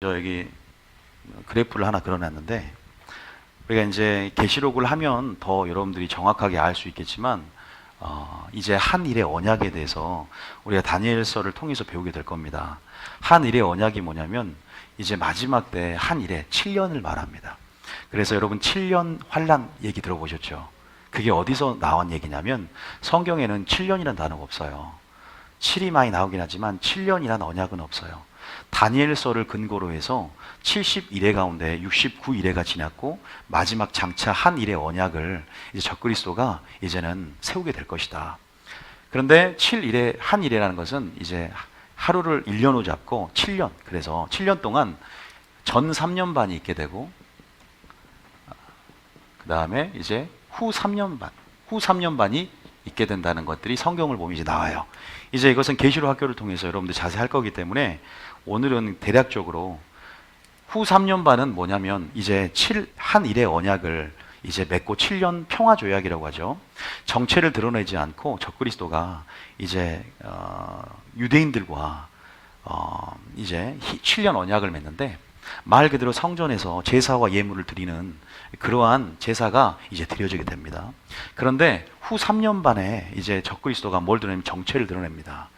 저 여기 그래프를 하나 그려놨는데, 우리가 이제 계시록을 하면 더 여러분들이 정확하게 알 수 있겠지만, 이제 한 일의 언약에 대해서 우리가 다니엘서를 통해서 배우게 될 겁니다. 한 일의 언약이 뭐냐면 이제 마지막 때 한 일에 7년을 말합니다. 그래서 여러분 7년 환란 얘기 들어보셨죠? 그게 어디서 나온 얘기냐면 성경에는 7년이라는 단어가 없어요. 7이 많이 나오긴 하지만 7년이라는 언약은 없어요. 다니엘서를 근거로 해서 71회 가운데 69일회가 지났고 마지막 장차 한 일의 언약을 이제 적그리스도가 이제는 세우게 될 것이다. 그런데 7일회 한 일회라는 것은 이제 하루를 1년으로 잡고 7년, 그래서 7년 동안 전 3년 반이 있게 되고 그 다음에 이제 후 3년 반이 있게 된다는 것들이 성경을 보면 이제 나와요. 이제 이것은 계시록 학교를 통해서 여러분들 자세히 할 거기 때문에 오늘은 대략적으로 후 3년 반은 뭐냐면 이제 한 일의 언약을 이제 맺고 7년 평화 조약이라고 하죠. 정체를 드러내지 않고 적그리스도가 이제 유대인들과 이제 7년 언약을 맺는데, 말 그대로 성전에서 제사와 예물을 드리는 그러한 제사가 이제 드려지게 됩니다. 그런데 후 3년 반에 이제 적그리스도가 뭘 드러내면 정체를 드러냅니다.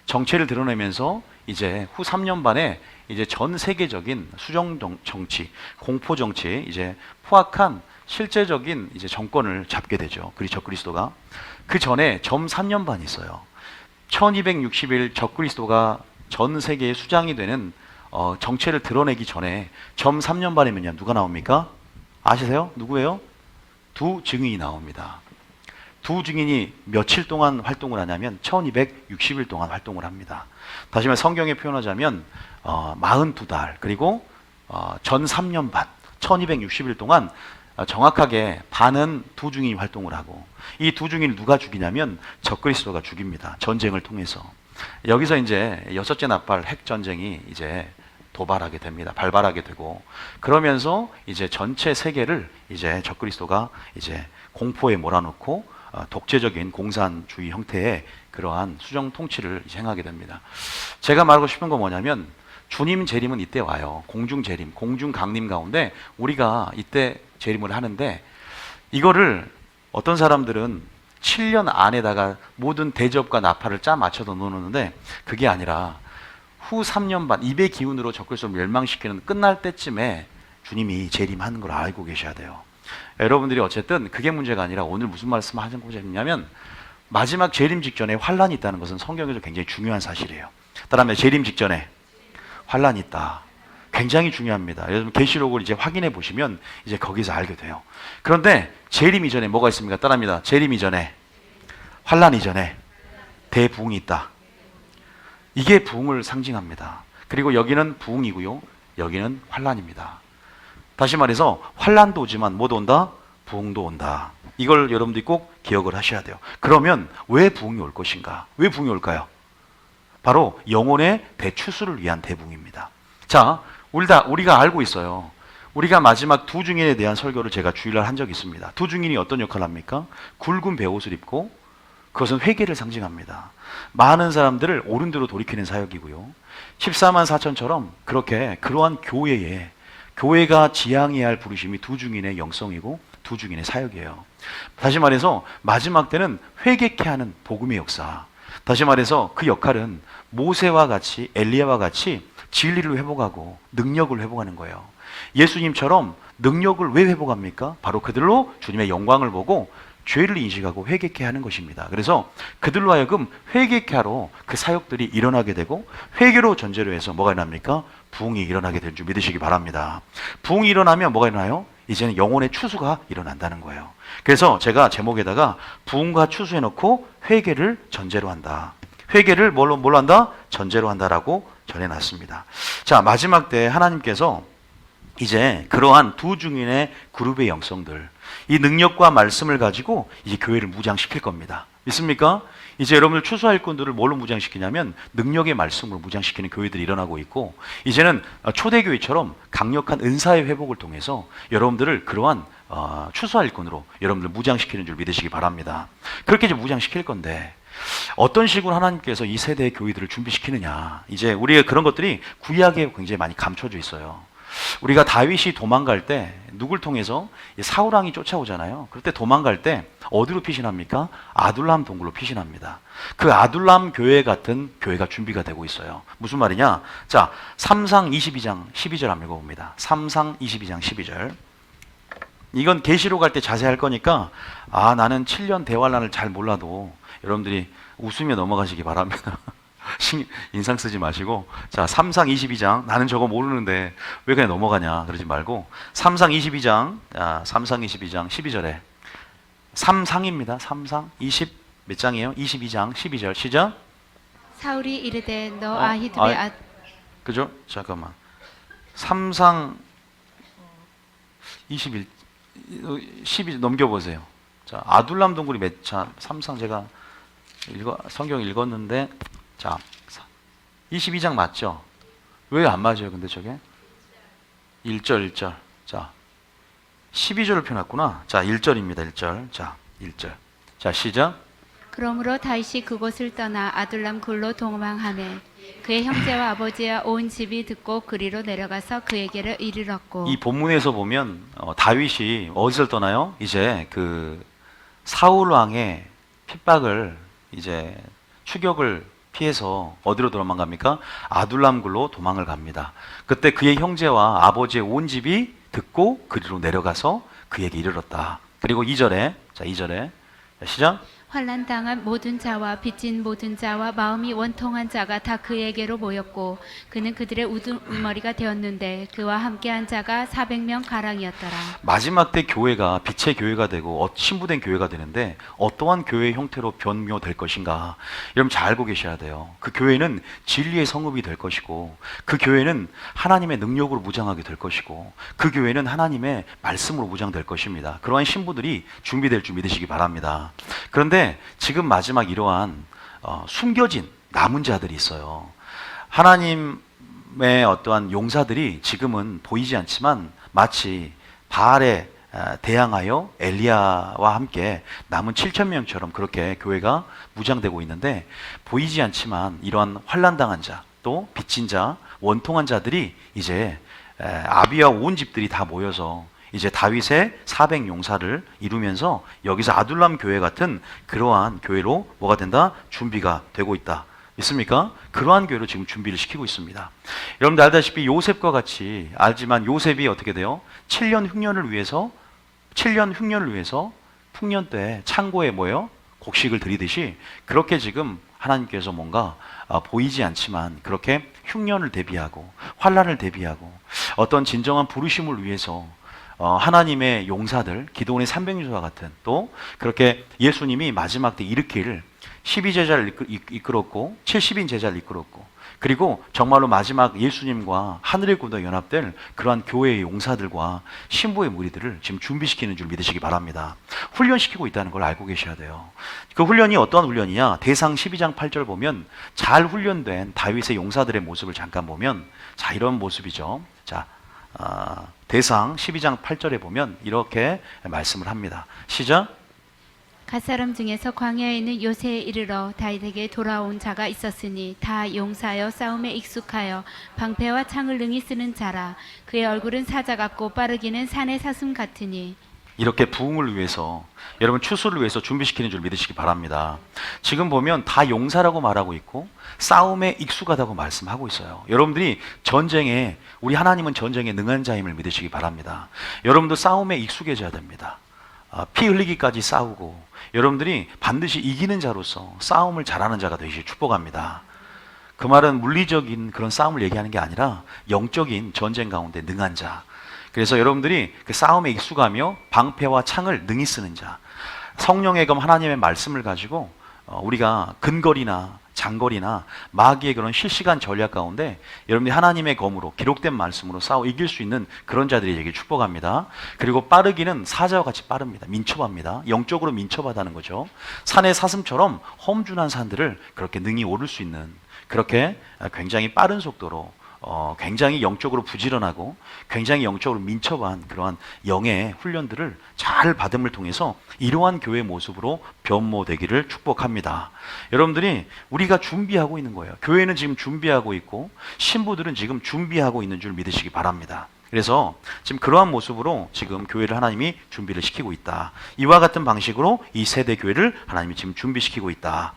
정체를 드러내면서 이제 후 3년 반에 이제 전 세계적인 수정 정치, 공포 정치에 이제 포악한 실제적인 이제 정권을 잡게 되죠. 그리고 적그리스도가 그 전에 점 3년 반이 있어요. 1260일 적그리스도가 전 세계의 수장이 되는 정체를 드러내기 전에 점 3년 반이면요 누가 나옵니까? 아시세요? 누구예요? 두 증인이 나옵니다. 두 증인이 며칠 동안 활동을 하냐면 1260일 동안 활동을 합니다. 다시 말해 성경에 표현하자면 42달 그리고 전 3년 반 1260일 동안 정확하게 반은 두 증인이 활동을 하고, 이 두 증인을 누가 죽이냐면 적그리스도가 죽입니다. 전쟁을 통해서. 여기서 이제 여섯째 나팔 핵전쟁이 이제 도발하게 됩니다. 발발하게 되고, 그러면서 이제 전체 세계를 이제 적그리스도가 이제 공포에 몰아넣고 독재적인 공산주의 형태의 그러한 수정 통치를 행하게 됩니다. 제가 말하고 싶은 건 뭐냐면 주님 재림은 이때 와요. 공중 재림, 공중 강림 가운데 우리가 이때 재림을 하는데, 이거를 어떤 사람들은 7년 안에다가 모든 대접과 나팔을 짜 맞춰서 놓는데, 그게 아니라 후 3년 반 입의 기운으로 적그리스도를 멸망시키는 끝날 때쯤에 주님이 재림하는 걸 알고 계셔야 돼요. 여러분들이 어쨌든 그게 문제가 아니라 오늘 무슨 말씀 하고자 했냐면, 마지막 재림 직전에 환란이 있다는 것은 성경에서 굉장히 중요한 사실이에요. 따라하면 재림 직전에 환란이 있다. 굉장히 중요합니다. 여러분 계시록을 이제 확인해 보시면 이제 거기서 알게 돼요. 그런데 재림 이전에 뭐가 있습니까? 따라합니다. 재림 이전에, 환란 이전에 대부흥이 있다. 이게 부흥을 상징합니다. 그리고 여기는 부흥이고요, 여기는 환란입니다. 다시 말해서 환란도 오지만 뭐도 온다? 부흥도 온다. 이걸 여러분들이 꼭 기억을 하셔야 돼요. 그러면 왜 부흥이 올 것인가? 왜 부흥이 올까요? 바로 영혼의 대추수를 위한 대부흥입니다. 자, 우리가 알고 있어요. 우리가 마지막 두 증인에 대한 설교를 제가 주일날 한 적이 있습니다. 두 증인이 어떤 역할을 합니까? 굵은 베옷을 입고, 그것은 회개를 상징합니다. 많은 사람들을 옳은 대로 돌이키는 사역이고요, 14만 4천처럼 그렇게 그러한 교회가 지향해야 할 부르심이 두 증인의 영성이고 두 증인의 사역이에요. 다시 말해서 마지막 때는 회개케 하는 복음의 역사. 다시 말해서 그 역할은 모세와 같이, 엘리야와 같이 진리를 회복하고 능력을 회복하는 거예요. 예수님처럼 능력을 왜 회복합니까? 바로 그들로 주님의 영광을 보고 죄를 인식하고 회개케 하는 것입니다. 그래서 그들로 하여금 회개케 하러 그 사역들이 일어나게 되고, 회개로 전제로 해서 뭐가 일어납니까? 부흥이 일어나게 될 줄 믿으시기 바랍니다. 부흥이 일어나면 뭐가 일어나요? 이제는 영혼의 추수가 일어난다는 거예요. 그래서 제가 제목에다가 부흥과 추수해놓고 회개를 전제로 한다. 회개를 뭘로 한다? 전제로 한다라고 전해놨습니다. 자, 마지막 때 하나님께서 이제 그러한 두 증인의 그룹의 영성들, 이 능력과 말씀을 가지고 이제 교회를 무장시킬 겁니다. 믿습니까? 이제 여러분들 추수 일꾼들을 뭘로 무장시키냐면 능력의 말씀으로 무장시키는 교회들이 일어나고 있고, 이제는 초대교회처럼 강력한 은사의 회복을 통해서 여러분들을 그러한 추수 일꾼으로 여러분들 무장시키는 줄 믿으시기 바랍니다. 그렇게 이제 무장시킬 건데, 어떤 식으로 하나님께서 이 세대의 교회들을 준비시키느냐. 이제 우리의 그런 것들이 구약에 굉장히 많이 감춰져 있어요. 우리가 다윗이 도망갈 때 누굴 통해서 사울 왕이 쫓아오잖아요. 그럴 때 도망갈 때 어디로 피신합니까? 아둘람 동굴로 피신합니다. 그 아둘람 교회 같은 교회가 준비가 되고 있어요. 무슨 말이냐? 자, 3상 22장 12절 한번 읽어봅니다. 3상 22장 12절. 이건 계시록 할 때 자세히 할 거니까 나는 7년 대환란을 잘 몰라도 여러분들이 웃으며 넘어가시기 바랍니다. 인상 쓰지 마시고, 자, 3상 22장, 나는 저거 모르는데 왜 그냥 넘어가냐 그러지 말고 3상 22장 12절에 3상입니다. 3상 20 몇 장이에요? 22장 12절 시작. 사울이 이르되 너 아히두의 그죠? 잠깐만. 3상 21 12 넘겨보세요. 자, 아둘람 동굴이 몇 차? 3상 제가 성경 읽었는데, 자, 22장 맞죠? 왜 안 맞아요, 근데 저게? 1절. 자, 12절을 펴놨구나. 자, 1절입니다, 1절. 자, 1절. 자, 시작. 그러므로 다윗이 그곳을 떠나 아둘람 굴로 도망하매 그의 형제와 아버지와 온 집이 듣고 그리로 내려가서 그에게를 이르렀고. 이 본문에서 보면 다윗이 어디서 떠나요? 이제 그 사울 왕의 핍박을 이제 추격을 피해서 어디로 도망갑니까? 아둘람 굴로 도망을 갑니다. 그때 그의 형제와 아버지의 온 집이 듣고 그리로 내려가서 그에게 이르렀다. 그리고 2절에, 자, 2절에 시작. 환난 당한 모든 자와 빚진 모든 자와 마음이 원통한 자가 다 그에게로 모였고 그는 그들의 우두머리가 되었는데 그와 함께한 자가 400명 가량이었더라. 마지막 때 교회가 빛의 교회가 되고 신부된 교회가 되는데 어떠한 교회의 형태로 변묘될 것인가, 여러분 잘 알고 계셔야 돼요. 그 교회는 진리의 성읍이 될 것이고, 그 교회는 하나님의 능력으로 무장하게 될 것이고, 그 교회는 하나님의 말씀으로 무장될 것입니다. 그러한 신부들이 준비될 줄 믿으시기 바랍니다. 그런데 지금 마지막 이러한 숨겨진 남은 자들이 있어요. 하나님의 어떠한 용사들이 지금은 보이지 않지만 마치 바알에 대항하여 엘리야와 함께 남은 7,000명처럼 그렇게 교회가 무장되고 있는데, 보이지 않지만 이러한 환난당한 자, 또 빚진 자, 원통한 자들이 이제 아비와 온 집들이 다 모여서 이제 다윗의 400용사를 이루면서 여기서 아둘람 교회 같은 그러한 교회로 뭐가 된다? 준비가 되고 있다. 있습니까? 그러한 교회로 지금 준비를 시키고 있습니다. 여러분들 알다시피 요셉과 같이 알지만 요셉이 어떻게 돼요? 7년 흉년을 위해서 풍년 때 창고에 뭐예요? 곡식을 들이듯이 그렇게 지금 하나님께서 뭔가 보이지 않지만 그렇게 흉년을 대비하고 환난을 대비하고 어떤 진정한 부르심을 위해서 하나님의 용사들, 기도원의 300유소와 같은, 또 그렇게 예수님이 마지막 때 일으킬 12제자를 이끌었고 70인 제자를 이끌었고, 그리고 정말로 마지막 예수님과 하늘의 군대가 연합될 그러한 교회의 용사들과 신부의 무리들을 지금 준비시키는 줄 믿으시기 바랍니다. 훈련시키고 있다는 걸 알고 계셔야 돼요. 그 훈련이 어떠한 훈련이냐? 대상 12장 8절 보면 잘 훈련된 다윗의 용사들의 모습을 잠깐 보면, 자, 이런 모습이죠. 자, 대상 12장 8절에 보면 이렇게 말씀을 합니다. 시작. 갓사람 중에서 광야에 있는 요새에 이르러 다윗에게 돌아온 자가 있었으니 다 용사여 싸움에 익숙하여 방패와 창을 능히 쓰는 자라. 그의 얼굴은 사자 같고 빠르기는 산의 사슴 같으니. 이렇게 부흥을 위해서, 여러분 추수를 위해서 준비시키는 줄 믿으시기 바랍니다. 지금 보면 다 용사라고 말하고 있고 싸움에 익숙하다고 말씀하고 있어요. 여러분들이 전쟁에, 우리 하나님은 전쟁에 능한 자임을 믿으시기 바랍니다. 여러분도 싸움에 익숙해져야 됩니다. 피 흘리기까지 싸우고 여러분들이 반드시 이기는 자로서 싸움을 잘하는 자가 되시길 축복합니다. 그 말은 물리적인 그런 싸움을 얘기하는 게 아니라 영적인 전쟁 가운데 능한 자. 그래서 여러분들이 그 싸움에 익숙하며 방패와 창을 능히 쓰는 자, 성령의 검 하나님의 말씀을 가지고 우리가 근거리나 장거리나 마귀의 그런 실시간 전략 가운데 여러분들이 하나님의 검으로 기록된 말씀으로 싸워 이길 수 있는 그런 자들이 되길 축복합니다. 그리고 빠르기는 사자와 같이 빠릅니다. 민첩합니다. 영적으로 민첩하다는 거죠. 산의 사슴처럼 험준한 산들을 그렇게 능히 오를 수 있는, 그렇게 굉장히 빠른 속도로 굉장히 영적으로 부지런하고 굉장히 영적으로 민첩한 그러한 영의 훈련들을 잘 받음을 통해서 이러한 교회 모습으로 변모되기를 축복합니다. 여러분들이 우리가 준비하고 있는 거예요. 교회는 지금 준비하고 있고 신부들은 지금 준비하고 있는 줄 믿으시기 바랍니다. 그래서 지금 그러한 모습으로 지금 교회를 하나님이 준비를 시키고 있다. 이와 같은 방식으로 이 세대 교회를 하나님이 지금 준비시키고 있다.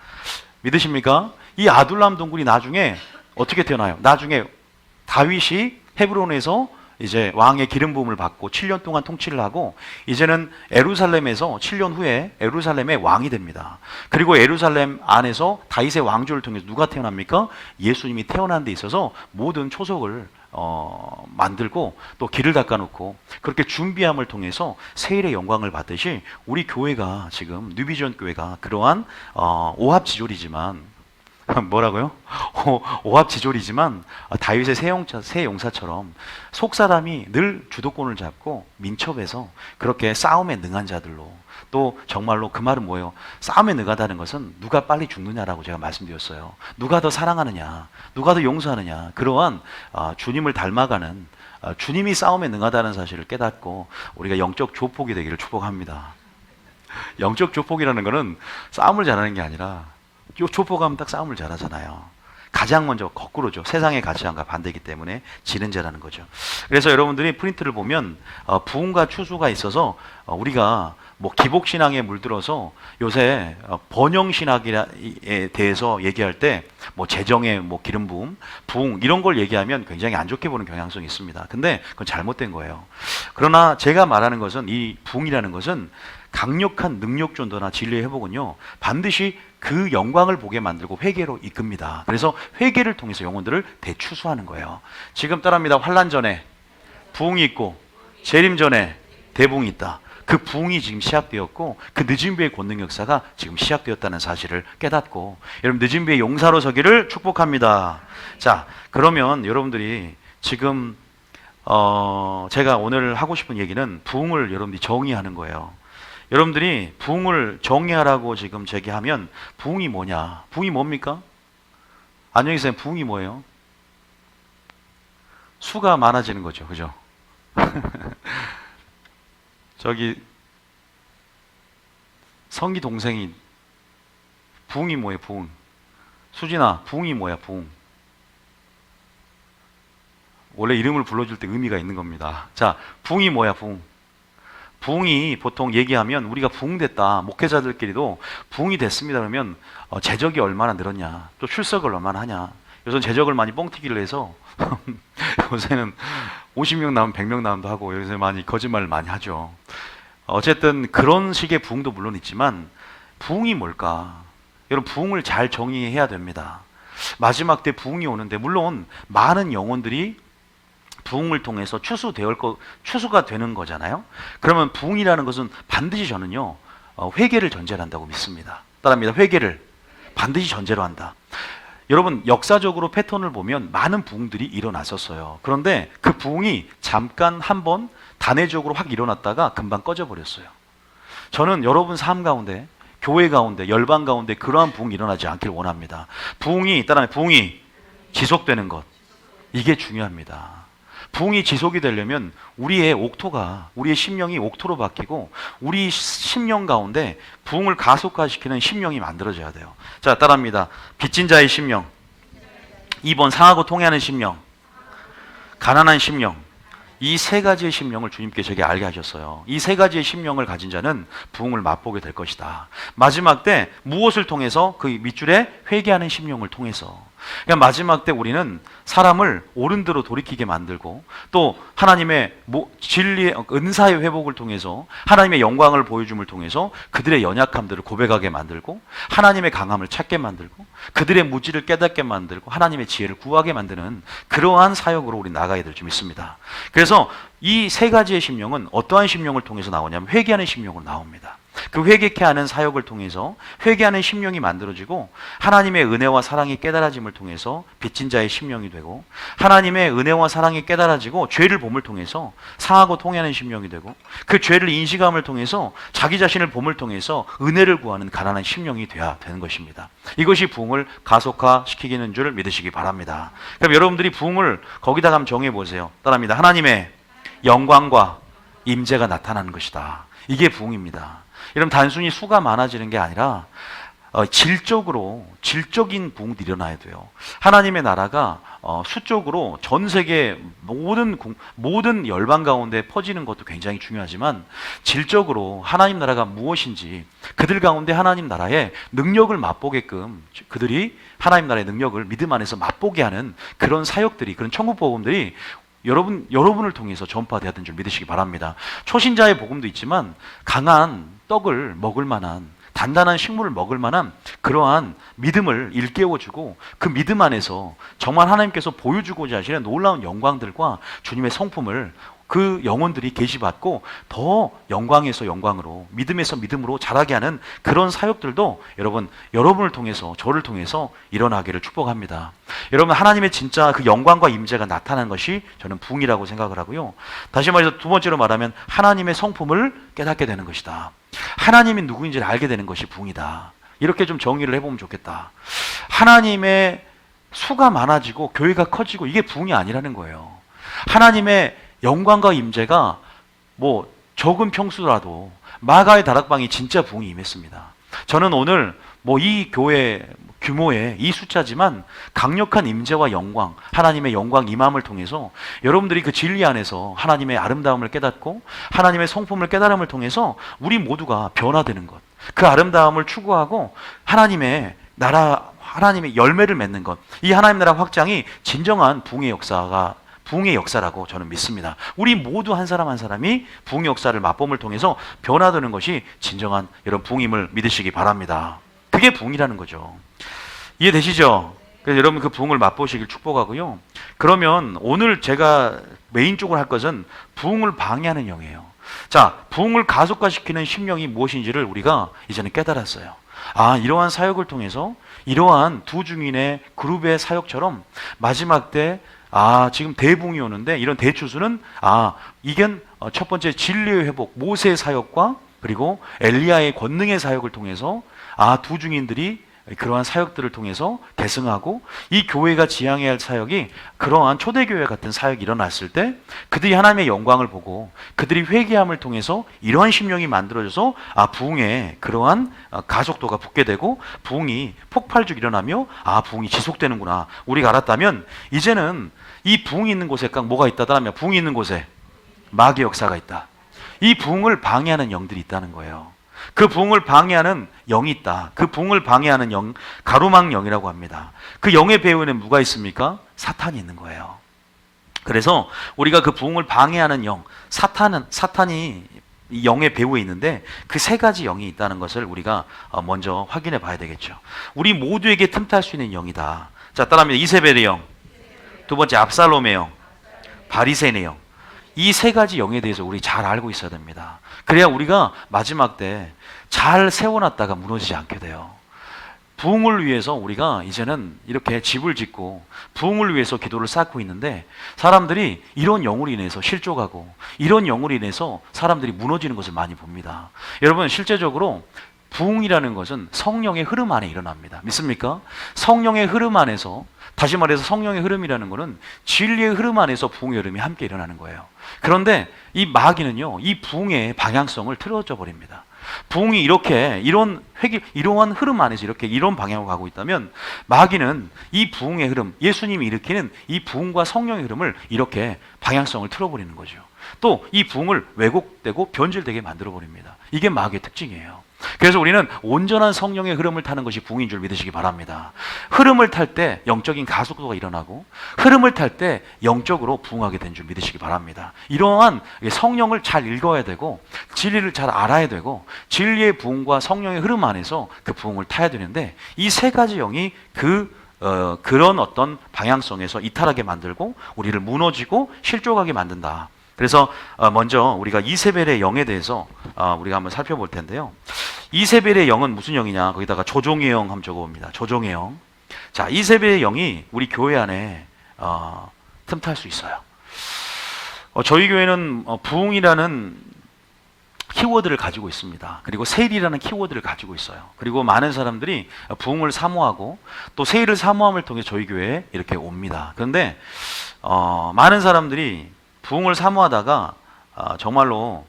믿으십니까? 이 아둘람 동굴이 나중에 어떻게 태어나요? 나중에 다윗이 헤브론에서 이제 왕의 기름 부음을 받고 7년 동안 통치를 하고 이제는 예루살렘에서 7년 후에 예루살렘의 왕이 됩니다. 그리고 예루살렘 안에서 다윗의 왕조를 통해서 누가 태어납니까? 예수님이 태어난 데 있어서 모든 초석을 만들고 또 길을 닦아놓고 그렇게 준비함을 통해서 세일의 영광을 받듯이 우리 교회가 지금 뉴비전 교회가 그러한 오합지졸이지만 뭐라고요? 오합지졸이지만 다윗의 새 용사처럼 속사람이 늘 주도권을 잡고 민첩해서 그렇게 싸움에 능한 자들로 또 정말로 그 말은 뭐예요? 싸움에 능하다는 것은 누가 빨리 죽느냐라고 제가 말씀드렸어요. 누가 더 사랑하느냐, 누가 더 용서하느냐 그러한 주님을 닮아가는 주님이 싸움에 능하다는 사실을 깨닫고 우리가 영적 조폭이 되기를 축복합니다. 영적 조폭이라는 것은 싸움을 잘하는 게 아니라 조폭하면 딱 싸움을 잘하잖아요. 가장 먼저 거꾸로죠. 세상의 가치관과 반대이기 때문에 지는 자라는 거죠. 그래서 여러분들이 프린트를 보면 부흥과 추수가 있어서 우리가 뭐 기복신앙에 물들어서 요새 번영신학에 대해서 얘기할 때 뭐 재정의 뭐 기름 부음, 부흥 이런 걸 얘기하면 굉장히 안 좋게 보는 경향성이 있습니다. 근데 그건 잘못된 거예요. 그러나 제가 말하는 것은 이 부흥이라는 것은 강력한 능력 전도나 진리의 회복은요 반드시 그 영광을 보게 만들고 회개로 이끕니다. 그래서 회개를 통해서 영혼들을 대추수하는 거예요. 지금 따라합니다. 환난 전에 부흥이 있고 재림 전에 대부흥이 있다. 그 부흥이 지금 시작되었고 그 늦은 비의 권능 역사가 지금 시작되었다는 사실을 깨닫고 여러분 늦은 비의 용사로 서기를 축복합니다. 자, 그러면 여러분들이 지금 제가 오늘 하고 싶은 얘기는 부흥을 여러분들이 정의하는 거예요. 여러분들이 부흥을 정의하라고 지금 제기하면 부흥이 뭐냐? 부흥이 뭡니까? 안녕히 계세요. 부흥이 뭐예요? 수가 많아지는 거죠. 그죠? 저기 성기 동생이 부흥이 뭐예요? 부흥. 수진아, 부흥이 뭐야? 부흥. 원래 이름을 불러줄 때 의미가 있는 겁니다. 자, 부흥이 뭐야? 부흥. 부흥이 보통 얘기하면 우리가 부흥됐다. 목회자들끼리도 부흥이 됐습니다. 그러면 재적이 얼마나 늘었냐. 또 출석을 얼마나 하냐. 요즘 재적을 많이 뻥튀기를 해서 요새는 50명 나오면 100명 나온다 하고 요새 많이 거짓말을 많이 하죠. 어쨌든 그런 식의 부흥도 물론 있지만 부흥이 뭘까? 여러분 부흥을 잘 정의해야 됩니다. 마지막 때 부흥이 오는데 물론 많은 영혼들이 부흥을 통해서 추수가 되는 거잖아요. 그러면 부흥이라는 것은 반드시 저는요 회개를 전제로 한다고 믿습니다. 따라합니다. 회개를 반드시 전제로 한다. 여러분 역사적으로 패턴을 보면 많은 부흥들이 일어났었어요. 그런데 그 부흥이 잠깐 한번 단회적으로 확 일어났다가 금방 꺼져버렸어요. 저는 여러분 삶 가운데 교회 가운데 열방 가운데 그러한 부흥이 일어나지 않길 원합니다. 부흥이 지속되는 것 이게 중요합니다. 부흥이 지속이 되려면 우리의 심령이 옥토로 바뀌고 우리 심령 가운데 부흥을 가속화시키는 심령이 만들어져야 돼요. 자, 따라합니다. 빚진 자의 심령, 2번 상하고 통해하는 심령, 가난한 심령. 이 세 가지의 심령을 주님께 제게 알게 하셨어요. 이 세 가지의 심령을 가진 자는 부흥을 맛보게 될 것이다. 마지막 때 무엇을 통해서? 그 밑줄에 회개하는 심령을 통해서. 그러니까 마지막 때 우리는 사람을 옳은 대로 돌이키게 만들고 또 하나님의 진리의 은사의 회복을 통해서 하나님의 영광을 보여줌을 통해서 그들의 연약함들을 고백하게 만들고 하나님의 강함을 찾게 만들고 그들의 무지를 깨닫게 만들고 하나님의 지혜를 구하게 만드는 그러한 사역으로 우리 나가야 될 줄 믿습니다. 그래서 이 세 가지의 심령은 어떠한 심령을 통해서 나오냐면 회개하는 심령으로 나옵니다. 그 회개케 하는 사역을 통해서 회개하는 심령이 만들어지고 하나님의 은혜와 사랑이 깨달아짐을 통해서 빚진 자의 심령이 되고 하나님의 은혜와 사랑이 깨달아지고 죄를 봄을 통해서 상하고 통회하는 심령이 되고 그 죄를 인식함을 통해서 자기 자신을 봄을 통해서 은혜를 구하는 가난한 심령이 되어야 되는 것입니다. 이것이 부흥을 가속화시키는 줄 믿으시기 바랍니다. 그럼 여러분들이 부흥을 거기다가 한번 정해 보세요. 따라합니다. 하나님의 영광과 임재가 나타나는 것이다. 이게 부흥입니다. 여러분 단순히 수가 많아지는 게 아니라 질적인 부흥도 일어나야 돼요. 하나님의 나라가 수적으로 전 세계 모든 열방 가운데 퍼지는 것도 굉장히 중요하지만 질적으로 하나님 나라가 무엇인지 그들 가운데 하나님 나라의 능력을 맛보게끔 그들이 하나님 나라의 능력을 믿음 안에서 맛보게 하는 그런 사역들이 그런 천국 복음들이 여러분을 통해서 전파되었던 줄 믿으시기 바랍니다. 초신자의 복음도 있지만 강한 떡을 먹을 만한 단단한 식물을 먹을 만한 그러한 믿음을 일깨워주고 그 믿음 안에서 정말 하나님께서 보여주고자 하시는 놀라운 영광들과 주님의 성품을 그 영혼들이 계시받고 더 영광에서 영광으로 믿음에서 믿음으로 자라게 하는 그런 사역들도 여러분을 통해서 저를 통해서 일어나기를 축복합니다. 여러분 하나님의 진짜 그 영광과 임재가 나타나는 것이 저는 부흥이라고 생각을 하고요. 다시 말해서 두 번째로 말하면 하나님의 성품을 깨닫게 되는 것이다. 하나님이 누구인지를 알게 되는 것이 부흥이다. 이렇게 좀 정의를 해보면 좋겠다. 하나님의 수가 많아지고 교회가 커지고 이게 부흥이 아니라는 거예요. 하나님의 영광과 임재가 적은 평수라도 마가의 다락방이 진짜 부흥이 임했습니다. 저는 오늘 이 교회 규모의 이 숫자지만 강력한 임재와 영광, 하나님의 영광 임함을 통해서 여러분들이 그 진리 안에서 하나님의 아름다움을 깨닫고 하나님의 성품을 깨달음을 통해서 우리 모두가 변화되는 것, 그 아름다움을 추구하고 하나님의 나라, 하나님의 열매를 맺는 것, 이 하나님 나라 확장이 진정한 부흥의 역사라고 저는 믿습니다. 우리 모두 한 사람 한 사람이 부흥의 역사를 맛봄을 통해서 변화되는 것이 진정한 여러분 부흥임을 믿으시기 바랍니다. 그게 부흥이라는 거죠. 이해되시죠? 그래서 여러분 그 부흥을 맛보시길 축복하고요. 그러면 오늘 제가 메인적으로 할 것은 부흥을 방해하는 영이에요. 자, 부흥을 가속화시키는 심령이 무엇인지를 우리가 이제는 깨달았어요. 이러한 사역을 통해서 이러한 두 중인의 그룹의 사역처럼 마지막 때 지금 대붕이 오는데 이런 대추수는 이게 첫 번째 진리의 회복, 모세의 사역과 그리고 엘리야의 권능의 사역을 통해서 두 중인들이 그러한 사역들을 통해서 계승하고 이 교회가 지향해야 할 사역이 그러한 초대교회 같은 사역이 일어났을 때 그들이 하나님의 영광을 보고 그들이 회개함을 통해서 이러한 심령이 만들어져서 부흥에 그러한 가속도가 붙게 되고 부흥이 폭발적 일어나며 부흥이 지속되는구나 우리가 알았다면 이제는 이 부흥이 있는 곳에 뭐가 있다면 부흥이 있는 곳에 마귀의 역사가 있다. 이 부흥을 방해하는 영들이 있다는 거예요. 그 부흥을 방해하는 영이 있다. 그 부흥을 방해하는 영, 가로막 영이라고 합니다. 그 영의 배후에는 누가 있습니까? 사탄이 있는 거예요. 그래서 우리가 그 부흥을 방해하는 영, 사탄이 이 영의 배후에 있는데 그 세 가지 영이 있다는 것을 우리가 먼저 확인해 봐야 되겠죠. 우리 모두에게 틈탈 수 있는 영이다. 자, 따라합니다. 이세벨의 영, 두 번째 압살롬의 영, 바리새인의 영. 이 세 가지 영에 대해서 우리 잘 알고 있어야 됩니다. 그래야 우리가 마지막 때 잘 세워놨다가 무너지지 않게 돼요. 부흥을 위해서 우리가 이제는 이렇게 집을 짓고 부흥을 위해서 기도를 쌓고 있는데 사람들이 이런 영으로 인해서 실족하고 이런 영으로 인해서 사람들이 무너지는 것을 많이 봅니다. 여러분 실제적으로 부흥이라는 것은 성령의 흐름 안에 일어납니다. 믿습니까? 성령의 흐름 안에서 다시 말해서 성령의 흐름이라는 것은 진리의 흐름 안에서 부흥의 흐름이 함께 일어나는 거예요. 그런데 이 마귀는요, 이 부흥의 방향성을 틀어져 버립니다. 부흥이 이러한 흐름 안에서 이런 방향으로 가고 있다면 마귀는 이 부흥의 흐름, 예수님이 일으키는 이 부흥과 성령의 흐름을 이렇게 방향성을 틀어버리는 거죠. 또 이 부흥을 왜곡되고 변질되게 만들어 버립니다. 이게 마귀의 특징이에요. 그래서 우리는 온전한 성령의 흐름을 타는 것이 부흥인 줄 믿으시기 바랍니다. 흐름을 탈 때 영적인 가속도가 일어나고 흐름을 탈 때 영적으로 부흥하게 된 줄 믿으시기 바랍니다. 이러한 성령을 잘 읽어야 되고 진리를 잘 알아야 되고 진리의 부흥과 성령의 흐름 안에서 그 부흥을 타야 되는데 이 세 가지 영이 그런 어떤 방향성에서 이탈하게 만들고 우리를 무너지고 실족하게 만든다. 그래서 먼저 우리가 이세벨의 영에 대해서 우리가 한번 살펴볼 텐데요. 이세벨의 영은 무슨 영이냐? 거기다가 조종의 영 한번 적어봅니다. 조종의 영. 자, 이세벨의 영이 우리 교회 안에 틈탈 수 있어요. 저희 교회는 부흥이라는 키워드를 가지고 있습니다. 그리고 세일이라는 키워드를 가지고 있어요. 그리고 많은 사람들이 부흥을 사모하고 또 세일을 사모함을 통해 저희 교회에 이렇게 옵니다. 그런데 많은 사람들이 부흥을 사모하다가 정말로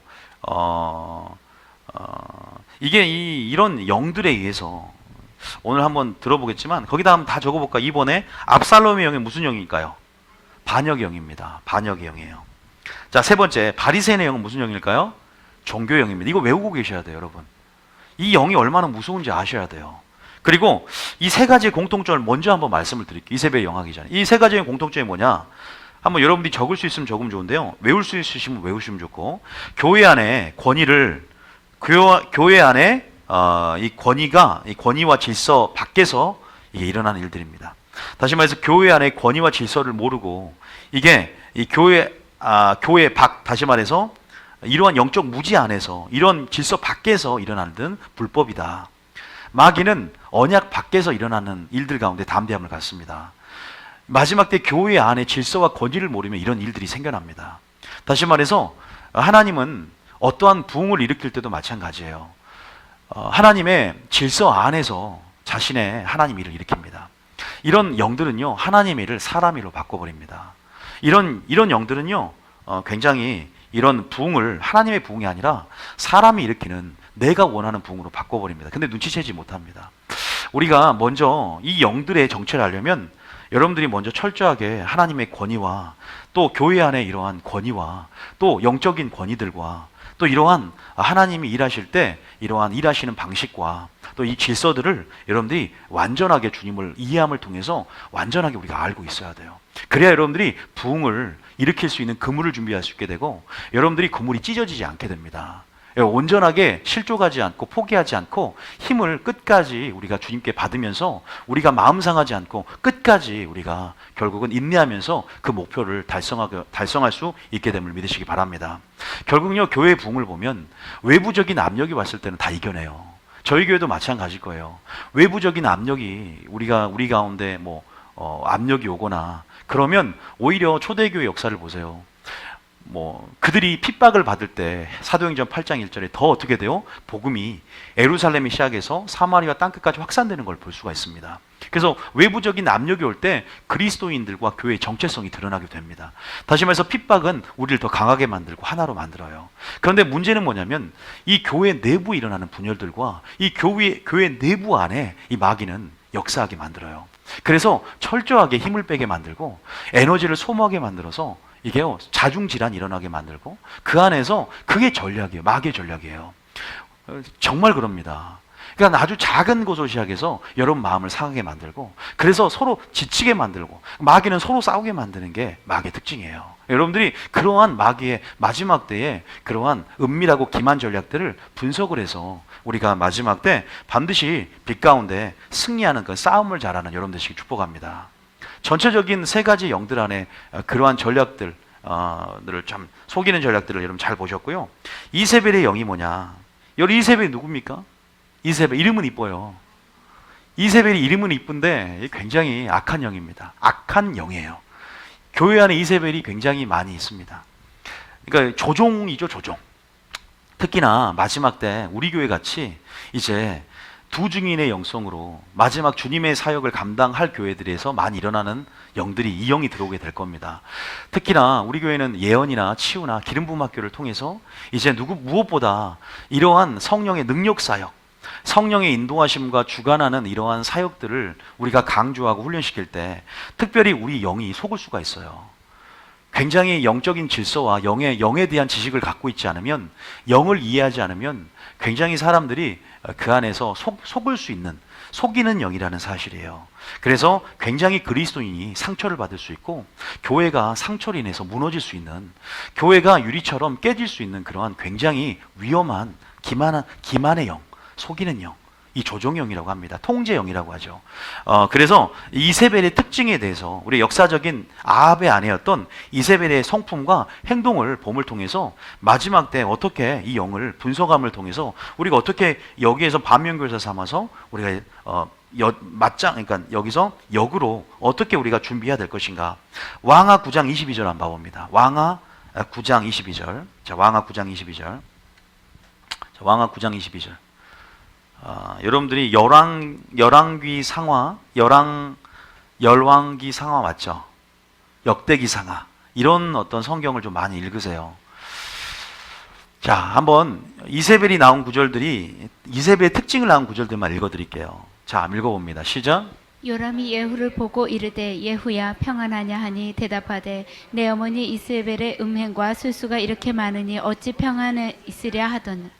이게 이런 영들에 의해서 오늘 한번 들어보겠지만 거기다 한번 다 적어볼까? 이번에 압살롬의 영이 무슨 영일까요? 반역의 영입니다. 반역의 영이에요. 자, 세 번째 바리새인의 영은 무슨 영일까요? 종교의 영입니다. 이거 외우고 계셔야 돼요, 여러분. 이 영이 얼마나 무서운지 아셔야 돼요. 그리고 이 세 가지의 공통점을 먼저 한번 말씀을 드릴게요. 이세벨의 영하기 전에. 이 세 가지의 공통점이 뭐냐? 한번 여러분들이 적을 수 있으면 적으면 좋은데요. 외울 수 있으시면 외우시면 좋고, 교회 안에 권위를, 교회 안에 이 권위와 질서 밖에서 이게 일어나는 일들입니다. 다시 말해서 교회 안에 권위와 질서를 모르고 이게 이 교회 밖, 다시 말해서 이러한 영적 무지 안에서 이런 질서 밖에서 일어나는 불법이다. 마귀는 언약 밖에서 일어나는 일들 가운데 담대함을 갖습니다. 마지막 때 교회 안에 질서와 권위를 모르면 이런 일들이 생겨납니다. 다시 말해서 하나님은 어떠한 부흥을 일으킬 때도 마찬가지예요. 하나님의 질서 안에서 자신의 하나님 일을 일으킵니다. 이런 영들은요, 하나님 일을 사람 일로 바꿔버립니다. 이런 영들은요, 굉장히 이런 부흥을 하나님의 부흥이 아니라 사람이 일으키는 내가 원하는 부흥으로 바꿔버립니다. 근데 눈치채지 못합니다. 우리가 먼저 이 영들의 정체를 알려면 여러분들이 먼저 철저하게 하나님의 권위와 또 교회 안에 이러한 권위와 또 영적인 권위들과 또 이러한 하나님이 일하실 때 이러한 일하시는 방식과 또 이 질서들을 여러분들이 완전하게 주님을 이해함을 통해서 완전하게 우리가 알고 있어야 돼요. 그래야 여러분들이 부흥을 일으킬 수 있는 그물을 준비할 수 있게 되고 여러분들이 그물이 찢어지지 않게 됩니다. 온전하게 실족하지 않고 포기하지 않고 힘을 끝까지 우리가 주님께 받으면서 우리가 마음 상하지 않고 끝까지 우리가 결국은 인내하면서 그 목표를 달성할 수 있게 됨을 믿으시기 바랍니다. 결국은요, 교회 부흥을 보면 외부적인 압력이 왔을 때는 다 이겨내요. 저희 교회도 마찬가지일 거예요. 외부적인 압력이 우리 가운데 압력이 오거나 그러면 오히려 초대교회 역사를 보세요. 그들이 핍박을 받을 때 사도행전 8장 1절에 더 어떻게 돼요? 복음이 예루살렘이 시작해서 사마리아 땅끝까지 확산되는 걸 볼 수가 있습니다. 그래서 외부적인 압력이 올 때 그리스도인들과 교회의 정체성이 드러나게 됩니다. 다시 말해서 핍박은 우리를 더 강하게 만들고 하나로 만들어요. 그런데 문제는 뭐냐면 이 교회 내부에 일어나는 분열들과 이 교회 내부 안에 이 마귀는 역사하게 만들어요. 그래서 철저하게 힘을 빼게 만들고 에너지를 소모하게 만들어서 이게요, 자중질환이 일어나게 만들고 그 안에서 그게 전략이에요. 마귀의 전략이에요. 정말 그럽니다. 그러니까 아주 작은 곳으로 시작해서 여러분 마음을 상하게 만들고 그래서 서로 지치게 만들고 마귀는 서로 싸우게 만드는 게 마귀의 특징이에요. 여러분들이 그러한 마귀의 마지막 때에 그러한 은밀하고 기만 전략들을 분석을 해서 우리가 마지막 때 반드시 빛 가운데 승리하는 그 싸움을 잘하는 여러분 되시길 축복합니다. 전체적인 세 가지 영들 안에 그러한 전략들을 참 속이는 전략들을 여러분 잘 보셨고요. 이세벨의 영이 뭐냐? 여기 이세벨이 누굽니까? 이세벨 이름은 이뻐요. 이세벨이 이름은 이쁜데 굉장히 악한 영입니다. 악한 영이에요. 교회 안에 이세벨이 굉장히 많이 있습니다. 그러니까 조종이죠, 조종. 특히나 마지막 때 우리 교회 같이 이제 두 증인의 영성으로 마지막 주님의 사역을 감당할 교회들에서 많이 일어나는 영들이 이 영이 들어오게 될 겁니다. 특히나 우리 교회는 예언이나 치유나 기름 부음 학교를 통해서 이제 무엇보다 이러한 성령의 능력 사역, 성령의 인도하심과 주관하는 이러한 사역들을 우리가 강조하고 훈련시킬 때 특별히 우리 영이 속을 수가 있어요. 굉장히 영적인 질서와 영에 대한 지식을 갖고 있지 않으면, 영을 이해하지 않으면 굉장히 사람들이 그 안에서 속을 수 있는, 속이는 영이라는 사실이에요. 그래서 굉장히 그리스도인이 상처를 받을 수 있고 교회가 상처로 인해서 무너질 수 있는, 교회가 유리처럼 깨질 수 있는 그러한 굉장히 위험한 기만의 영, 속이는 영, 이 조종형이라고 합니다. 통제형이라고 하죠. 그래서 이세벨의 특징에 대해서 우리 역사적인 아합의 아내였던 이세벨의 성품과 행동을 봄을 통해서 마지막 때 어떻게 이 영을 분석함을 통해서 우리가 어떻게 여기에서 반면교사 삼아서 우리가 그러니까 여기서 역으로 어떻게 우리가 준비해야 될 것인가. 왕하 9장 22절 한번 봐봅니다. 왕하 9장 22절. 자, 왕하 9장 22절. 자, 왕하 9장 22절. 여러분들이 열왕기 상하, 열왕기 상하 맞죠? 역대기 상하. 이런 어떤 성경을 좀 많이 읽으세요. 자, 한번 이세벨이 나온 구절들이, 이세벨의 특징을 나온 구절들만 읽어드릴게요. 자, 읽어봅니다. 시작. 요람이 예후를 보고 이르되 예후야 평안하냐 하니 대답하되 내 어머니 이세벨의 음행과 술수가 이렇게 많으니 어찌 평안에 있으랴 하더니.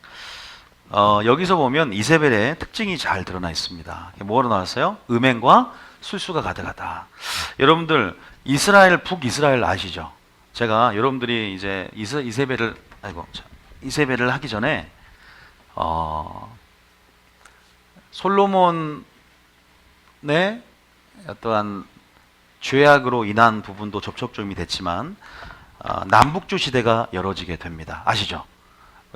여기서 보면 이세벨의 특징이 잘 드러나 있습니다. 뭐로 나왔어요? 음행과 술수가 가득하다. 여러분들 북이스라엘 아시죠? 제가 여러분들이 이제 이세벨을 하기 전에 솔로몬의 어떠한 죄악으로 인한 부분도 접촉점이 됐지만 남북조 시대가 열어지게 됩니다. 아시죠?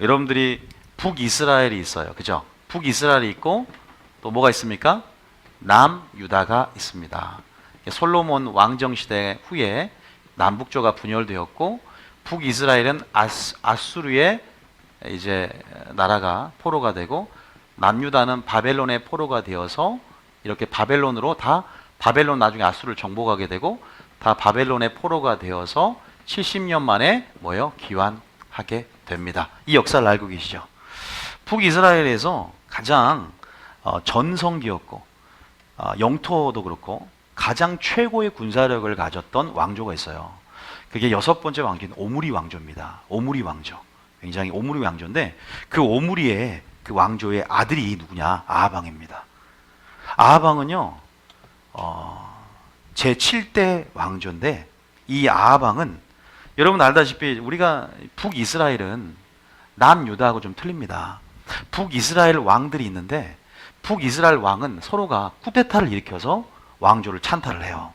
여러분들이 북이스라엘이 있어요. 그죠? 북이스라엘이 있고 또 뭐가 있습니까? 남유다가 있습니다. 솔로몬 왕정 시대 후에 남북조가 분열되었고 북이스라엘은 아수르의 이제 나라가 포로가 되고 남유다는 바벨론의 포로가 되어서 이렇게 바벨론으로 바벨론 나중에 아수르를 정복하게 되고 다 바벨론의 포로가 되어서 70년 만에 귀환하게 됩니다. 이 역사를 알고 계시죠? 북이스라엘에서 가장 전성기였고 영토도 그렇고 가장 최고의 군사력을 가졌던 왕조가 있어요. 그게 6번째 왕조인 오므리 왕조입니다. 오므리 왕조. 굉장히 오므리 왕조인데 그 오므리의 그 왕조의 아들이 누구냐? 아하방입니다. 아하방은요 제7대 왕조인데 이 아하방은 여러분 알다시피 우리가 북이스라엘은 남유다하고 좀 틀립니다. 북이스라엘 왕들이 있는데 북이스라엘 왕은 서로가 쿠데타를 일으켜서 왕조를 찬탈을 해요.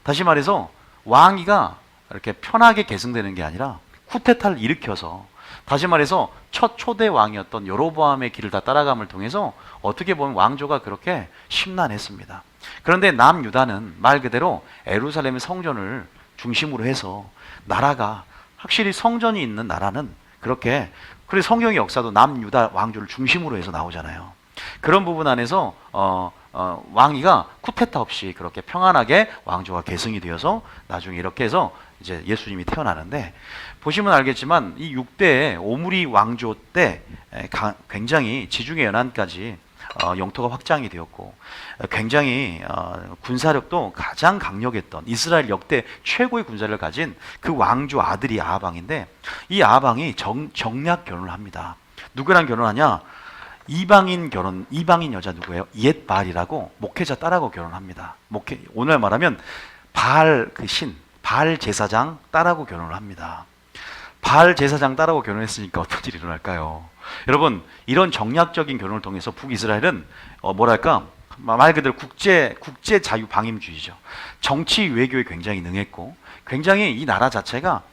다시 말해서 왕위가 이렇게 편하게 계승되는 게 아니라 쿠데타를 일으켜서, 다시 말해서 첫 초대 왕이었던 여로보암의 길을 다 따라감을 통해서 어떻게 보면 왕조가 그렇게 심란했습니다. 그런데 남유다는 말 그대로 예루살렘의 성전을 중심으로 해서 나라가 확실히 성전이 있는 나라는 그렇게, 그래서 성경의 역사도 남유다 왕조를 중심으로 해서 나오잖아요. 그런 부분 안에서 왕위가 쿠데타 없이 그렇게 평안하게 왕조가 계승이 되어서 나중에 이렇게 해서 이제 예수님이 태어나는데, 보시면 알겠지만 이 6대 오므리 왕조 때 굉장히 지중해 연안까지 영토가 확장이 되었고 굉장히 군사력도 가장 강력했던 이스라엘 역대 최고의 군사력을 가진 그 왕조 아들이 아하방인데, 이 아하방이 정략 결혼을 합니다. 누구랑 결혼하냐? 이방인 여자 누구예요? 옛바알이라고 목회자 딸하고 결혼합니다. 오늘 말하면 바알 바알 제사장 딸하고 결혼을 합니다. 바알 제사장 딸하고 결혼했으니까 어떤 일이 일어날까요? 여러분, 이런 정략적인 결혼을 통해서 북이스라엘은 말 그대로 국제 자유 방임주의죠. 정치 외교에 굉장히 능했고 굉장히 이 나라 자체가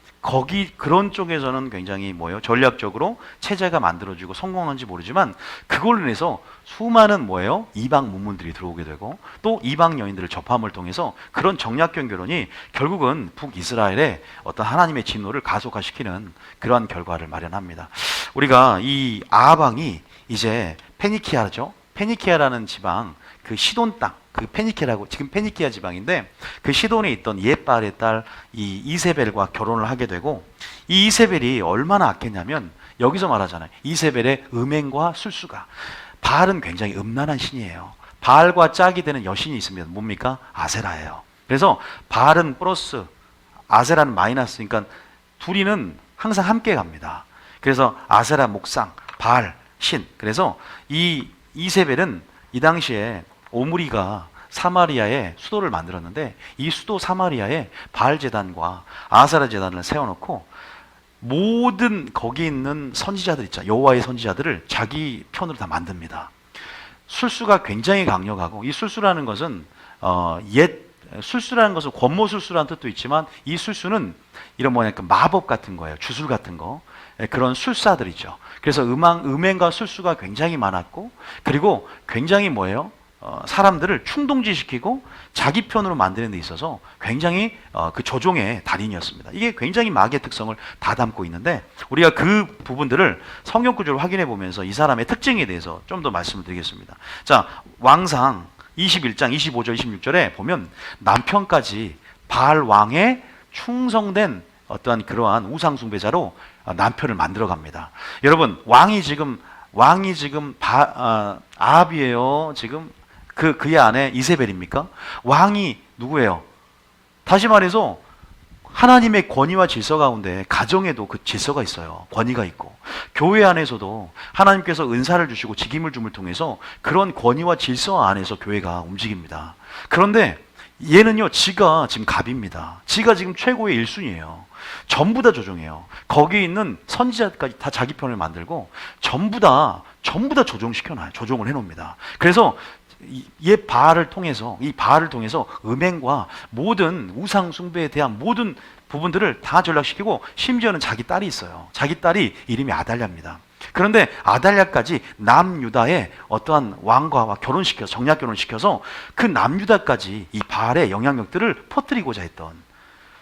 그런 쪽에서는 굉장히 전략적으로 체제가 만들어지고 성공한지 모르지만 그걸로 인해서 수많은 이방 문물들이 들어오게 되고 또 이방 여인들을 접함을 통해서 그런 정략형 결혼이 결국은 북이스라엘의 어떤 하나님의 진노를 가속화시키는 그러한 결과를 마련합니다. 우리가 이 아하방이 이제 페니키아죠. 페니키아라는 지방, 그 시돈 땅, 그 페니키아라고, 지금 페니키아 지방인데 그 시돈에 있던 옛바알의 딸 이 이세벨과 결혼을 하게 되고, 이 이세벨이 얼마나 악했냐면 여기서 말하잖아요. 이세벨의 음행과 술수가. 바알은 굉장히 음란한 신이에요. 바알과 짝이 되는 여신이 있습니다. 뭡니까? 아세라예요. 그래서 바알은 플러스, 아세라는 마이너스, 그러니까 둘이는 항상 함께 갑니다. 그래서 아세라 목상, 바알 신. 그래서 이 이세벨은 이 당시에 오므리가 사마리아에 수도를 만들었는데 이 수도 사마리아에 바알 제단과 아세라 제단을 세워놓고 모든 거기 있는 선지자들 있죠. 여호와의 선지자들을 자기 편으로 다 만듭니다. 술수가 굉장히 강력하고, 이 술수라는 것은 술수라는 것은 권모술수라는 뜻도 있지만, 이 술수는 이런 뭐냐, 마법 같은 거예요. 주술 같은 거. 그런 술사들이죠. 그래서 음행과 술수가 굉장히 많았고, 그리고 굉장히 뭐예요? 사람들을 충동지시키고 자기 편으로 만드는 데 있어서 굉장히 그 조종의 달인이었습니다. 이게 굉장히 마귀의 특성을 다 담고 있는데, 우리가 그 부분들을 성경 구조를 확인해 보면서 이 사람의 특징에 대해서 좀 더 말씀을 드리겠습니다. 자, 왕상 21장 25절 26절에 보면 남편까지 바알 왕의 충성된 어떠한 그러한 우상 숭배자로 남편을 만들어 갑니다. 여러분, 왕이 지금 아합이에요. 지금 그의 아내 이세벨입니까? 왕이 누구예요? 다시 말해서 하나님의 권위와 질서 가운데 가정에도 그 질서가 있어요. 권위가 있고, 교회 안에서도 하나님께서 은사를 주시고 직임을 줌을 통해서 그런 권위와 질서 안에서 교회가 움직입니다. 그런데 얘는요, 지가 지금 갑입니다. 지가 지금 최고의 1순위예요. 전부 다 조종해요. 거기 있는 선지자까지 다 자기 편을 만들고 전부 다 조종시켜놔요. 조종을 해놓습니다. 그래서 이 바알을 통해서 음행과 모든 우상 숭배에 대한 모든 부분들을 다 전락시키고, 심지어는 자기 딸이 있어요. 자기 딸이 이름이 아달랴입니다. 그런데 아달랴까지 남유다의 어떠한 왕과 결혼시켜서, 정략 결혼시켜서 그 남유다까지 이 바알의 영향력들을 퍼뜨리고자 했던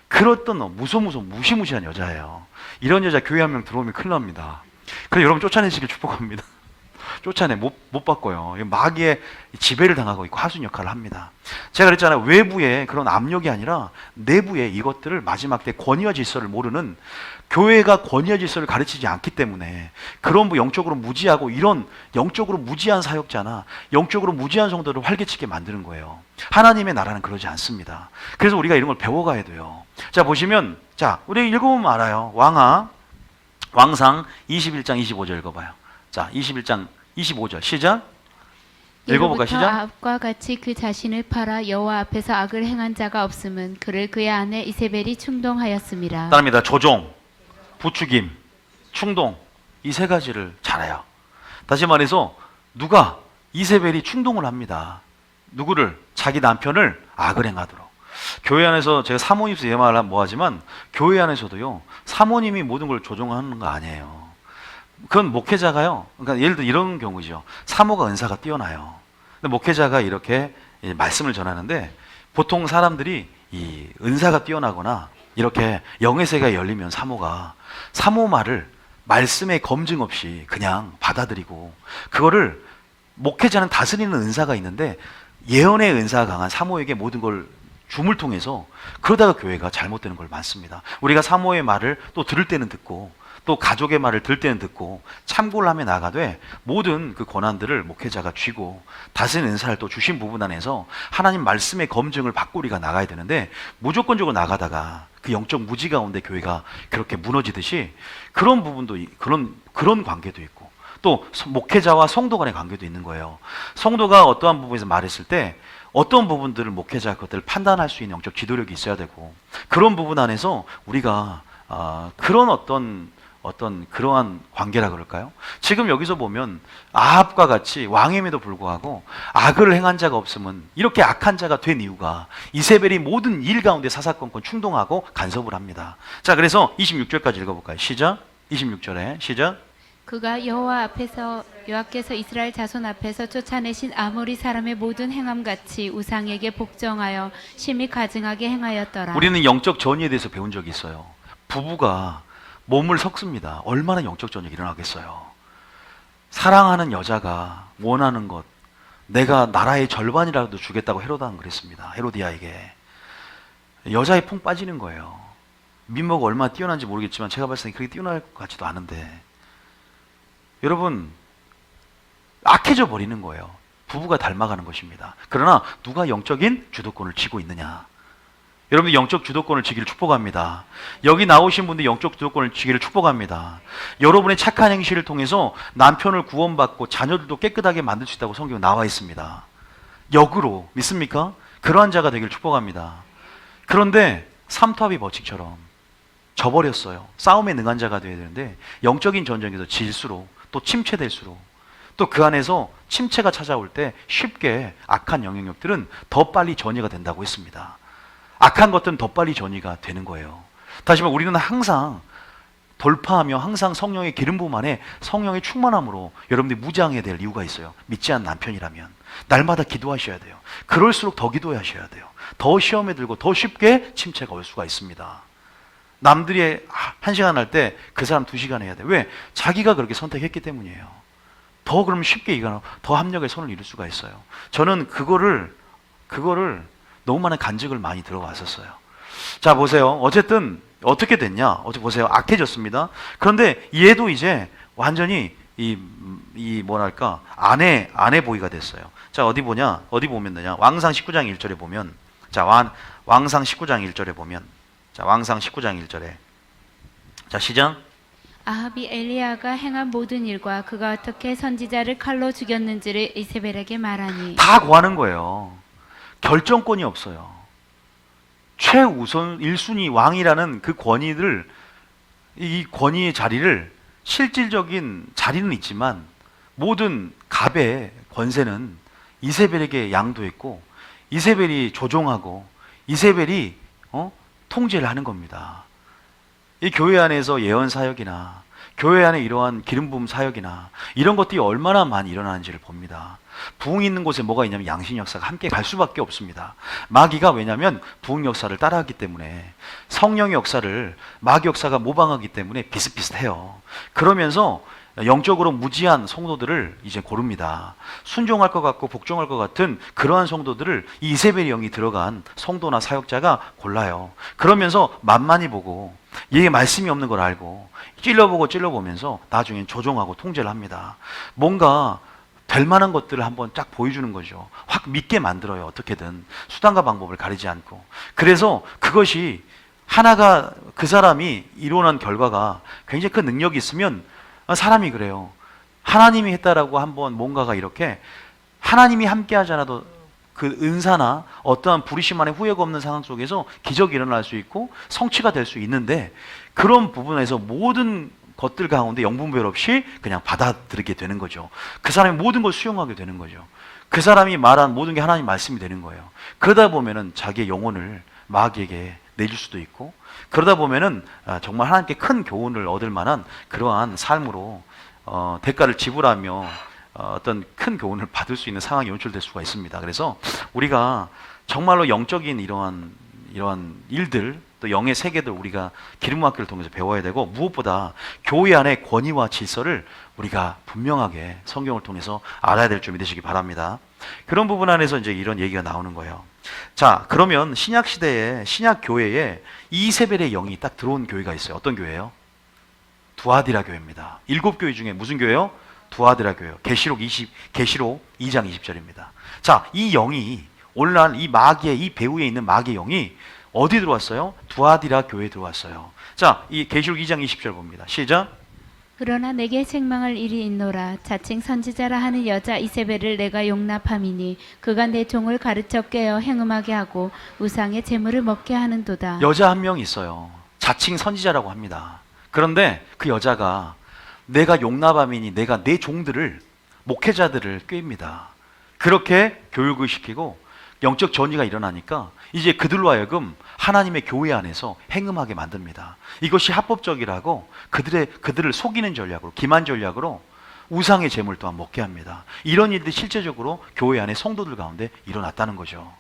그랬던 무시무시한 여자예요. 이런 여자 교회 한 명 들어오면 큰일 납니다. 그래서 여러분 쫓아내시길 축복합니다. 쫓아내 못 바꿔요. 마귀의 지배를 당하고 있고 하수인 역할을 합니다. 제가 그랬잖아요. 외부의 그런 압력이 아니라 내부의 이것들을 마지막 때 권위와 질서를 모르는, 교회가 권위와 질서를 가르치지 않기 때문에 그런 영적으로 무지하고 이런 영적으로 무지한 사역자나 영적으로 무지한 성도를 활개치게 만드는 거예요. 하나님의 나라는 그러지 않습니다. 그래서 우리가 이런 걸 배워가야 돼요. 자, 보시면, 자, 우리 읽어보면 알아요. 왕상 21장 25절 읽어봐요. 자, 21장 25절 시작. 읽어볼까? 시작. 아합과 같이 그 자신을 팔아 여호와 앞에서 악을 행한 자가 없음은 그를 그의 아내 이세벨이 충동하였습니다. 따릅니다. 조종, 부추김, 충동, 이 세 가지를 잘해요. 다시 말해서 누가 이세벨이 충동을 합니다. 누구를? 자기 남편을 악을 행하도록. 교회 안에서 제가 사모님께서 이 말을 뭐하지만 교회 안에서도요, 사모님이 모든 걸 조종하는 거 아니에요. 그건 목회자가요. 그러니까 예를 들어 이런 경우죠. 사모가 은사가 뛰어나요. 근데 목회자가 이렇게 말씀을 전하는데, 보통 사람들이 이 은사가 뛰어나거나 이렇게 영의 세계가 열리면 사모 말을 말씀의 검증 없이 그냥 받아들이고, 그거를 목회자는 다스리는 은사가 있는데 예언의 은사가 강한 사모에게 모든 걸 줌을 통해서, 그러다가 교회가 잘못되는 걸 많습니다. 우리가 사모의 말을 또 들을 때는 듣고 또 가족의 말을 들을 때는 듣고 참고를 하며 나가되, 모든 그 권한들을 목회자가 쥐고 다스리는 은사를 또 주신 부분 안에서 하나님 말씀의 검증을 받고 우리가 나가야 되는데, 무조건적으로 나가다가 그 영적 무지 가운데 교회가 그렇게 무너지듯이 그런 부분도, 그런 관계도 있고, 또 목회자와 성도 간의 관계도 있는 거예요. 성도가 어떠한 부분에서 말했을 때 어떤 부분들을 목회자 것들을 판단할 수 있는 영적 지도력이 있어야 되고, 그런 부분 안에서 우리가 그런 어떤 그러한 관계라 그럴까요? 지금 여기서 보면 아합과 같이 왕임에도 불구하고 악을 행한 자가 없으면, 이렇게 악한 자가 된 이유가 이세벨이 모든 일 가운데 사사건건 충동하고 간섭을 합니다. 자, 그래서 26절까지 읽어볼까요? 시작. 26절에 시작. 그가 여호와께서 이스라엘 자손 앞에서 쫓아내신 아모리 사람의 모든 행함 같이 우상에게 복종하여 심히 가증하게 행하였더라. 우리는 영적 전이에 대해서 배운 적이 있어요. 부부가 몸을 섞습니다. 얼마나 영적 전쟁이 일어나겠어요. 사랑하는 여자가 원하는 것, 내가 나라의 절반이라도 주겠다고 헤로다는 그랬습니다. 헤로디아에게. 여자의 풍 빠지는 거예요. 민모가 얼마나 뛰어난지 모르겠지만 제가 봤을 때 그렇게 뛰어날 것 같지도 않은데, 여러분, 악해져 버리는 거예요. 부부가 닮아가는 것입니다. 그러나 누가 영적인 주도권을 쥐고 있느냐. 여러분들 영적 주도권을 쥐기를 축복합니다. 여기 나오신 분들 영적 주도권을 쥐기를 축복합니다. 여러분의 착한 행실을 통해서 남편을 구원받고 자녀들도 깨끗하게 만들 수 있다고 성경에 나와 있습니다. 역으로 믿습니까? 그러한 자가 되기를 축복합니다. 그런데 삼투압의 법칙처럼 져버렸어요. 싸움에 능한 자가 되어야 되는데 영적인 전쟁에서 질수록 또 침체될수록 또 그 안에서 침체가 찾아올 때 쉽게 악한 영향력들은 더 빨리 전이가 된다고 했습니다. 악한 것들은 더 빨리 전이가 되는 거예요. 다시 말해 우리는 항상 돌파하며 항상 성령의 기름 부음 안에 성령의 충만함으로 여러분들이 무장해야 될 이유가 있어요. 믿지 않는 남편이라면 날마다 기도하셔야 돼요. 그럴수록 더 기도하셔야 돼요. 더 시험에 들고 더 쉽게 침체가 올 수가 있습니다. 남들이 1시간 할 때 그 사람 2시간 해야 돼요. 왜? 자기가 그렇게 선택했기 때문이에요. 더 그러면 쉽게 이거는 더 합력의 손을 이룰 수가 있어요. 저는 그거를 너무 많은 간증을 많이 들어왔었어요. 자 보세요. 어쨌든 어떻게 됐냐? 어떻게 보세요. 악해졌습니다. 그런데 얘도 이제 완전히 이 뭐랄까 아내 보이가 됐어요. 자 어디 보냐? 어디 보면 되냐? 왕상 19장 1절에 보면 자 왕상 19장 1절에 보면 자 왕상 19장 1절에 자 시작. 아합이 엘리야가 행한 모든 일과 그가 어떻게 선지자를 칼로 죽였는지를 이세벨에게 말하니 다 구하는 거예요. 결정권이 없어요. 최우선 1순위 왕이라는 그 권위를 이 권위의 자리를 실질적인 자리는 있지만 모든 갑의 권세는 이세벨에게 양도했고 이세벨이 조종하고 이세벨이 통제를 하는 겁니다. 이 교회 안에서 예언 사역이나 교회 안에 이러한 기름 부음 사역이나 이런 것들이 얼마나 많이 일어나는지를 봅니다. 부흥이 있는 곳에 뭐가 있냐면 양신 역사가 함께 갈 수밖에 없습니다. 마귀가 왜냐하면 부흥 역사를 따라하기 때문에 성령의 역사를 마귀 역사가 모방하기 때문에 비슷비슷해요. 그러면서 영적으로 무지한 성도들을 이제 고릅니다. 순종할 것 같고 복종할 것 같은 그러한 성도들을 이 이세벨의 영이 들어간 성도나 사역자가 골라요. 그러면서 만만히 보고 얘의 말씀이 없는 걸 알고 찔러보면서 나중엔 조종하고 통제를 합니다. 뭔가 될 만한 것들을 한번 쫙 보여주는 거죠. 확 믿게 만들어요. 어떻게든 수단과 방법을 가리지 않고. 그래서 그것이 하나가 그 사람이 이루어낸 결과가 굉장히 큰 능력이 있으면 사람이 그래요. 하나님이 했다라고 한번 뭔가가 이렇게 하나님이 함께 하지 않아도 그 은사나 어떠한 부르심 안에 후회가 없는 상황 속에서 기적이 일어날 수 있고 성취가 될 수 있는데 그런 부분에서 모든 것들 가운데 영분별 없이 그냥 받아들이게 되는 거죠. 그 사람이 모든 걸 수용하게 되는 거죠. 그 사람이 말한 모든 게 하나님 말씀이 되는 거예요. 그러다 보면은 자기의 영혼을 마귀에게 내줄 수도 있고 그러다 보면은 정말 하나님께 큰 교훈을 얻을 만한 그러한 삶으로 대가를 지불하며 어떤 큰 교훈을 받을 수 있는 상황이 연출될 수가 있습니다. 그래서 우리가 정말로 영적인 이러한 일들 또 영의 세계들 우리가 기름학교를 통해서 배워야 되고 무엇보다 교회 안의 권위와 질서를 우리가 분명하게 성경을 통해서 알아야 될 줄 믿으시기 바랍니다. 그런 부분 안에서 이제 이런 얘기가 나오는 거예요. 자, 그러면 신약 시대에 신약 교회에 이세벨의 영이 딱 들어온 교회가 있어요. 어떤 교회예요? 두아디라 교회입니다. 7교회 중에 무슨 교회요? 두아디라 교회요. 계시록 2장 20절입니다. 자, 이 영이 오늘날 이 마귀의 이 배후에 있는 마귀의 영이 어디 들어왔어요? 두아디라 교회에 들어왔어요. 자, 이 계시록 2장 20절 봅니다. 시작. 그러나 내게 책망할 일이 있노라. 자칭 선지자라 하는 여자 이세벨을 내가 용납함이니 그가 내 종을 가르쳐 깨어 행음하게 하고 우상의 제물을 먹게 하는도다. 여자 한 명 있어요. 자칭 선지자라고 합니다. 그런데 그 여자가 내가 용납함이니 내가 내 종들을 목회자들을 꾀입니다. 그렇게 교육을 시키고 영적 전이가 일어나니까 이제 그들로 하여금 하나님의 교회 안에서 행음하게 만듭니다. 이것이 합법적이라고 그들을 속이는 전략으로 기만 전략으로 우상의 제물 또한 먹게 합니다. 이런 일들이 실제적으로 교회 안에 성도들 가운데 일어났다는 거죠.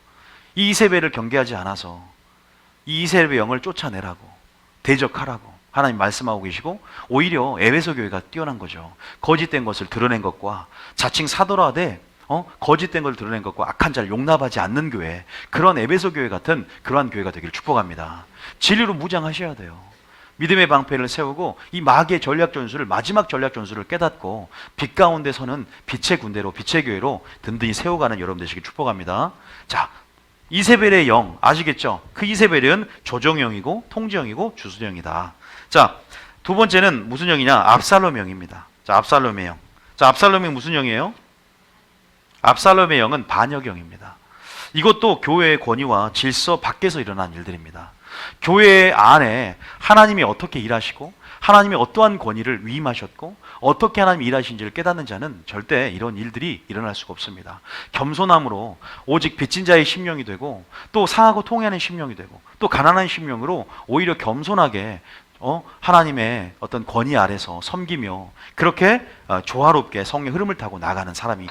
이 이세벨을 경계하지 않아서 이 이세벨의 영을 쫓아내라고 대적하라고 하나님 말씀하고 계시고 오히려 에베소 교회가 뛰어난 거죠. 거짓된 것을 드러낸 것과 자칭 사도라 하되 거짓된 걸 드러낸 것과 악한 자를 용납하지 않는 교회, 그런 에베소 교회 같은 그러한 교회가 되기를 축복합니다. 진리로 무장하셔야 돼요. 믿음의 방패를 세우고 이 마귀의 전략 전술을 마지막 전략 전술을 깨닫고 빛 가운데 서는 빛의 군대로 빛의 교회로 든든히 세워가는 여러분 되시길 축복합니다. 자, 이세벨의 영 아시겠죠? 그 이세벨은 조정영이고 통제영이고 주수영이다. 자, 두 번째는 무슨 영이냐? 압살롬 영입니다. 자, 압살롬의 영. 자, 압살롬이 무슨 영이에요? 압살롬의 영은 반역영입니다. 이것도 교회의 권위와 질서 밖에서 일어난 일들입니다. 교회 안에 하나님이 어떻게 일하시고 하나님의 어떠한 권위를 위임하셨고 어떻게 하나님이 일하신지를 깨닫는 자는 절대 이런 일들이 일어날 수가 없습니다. 겸손함으로 오직 빚진 자의 심령이 되고 또 상하고 통회하는 심령이 되고 또 가난한 심령으로 오히려 겸손하게 하나님의 어떤 권위 아래서 섬기며 그렇게 조화롭게 성령의 흐름을 타고 나가는 사람이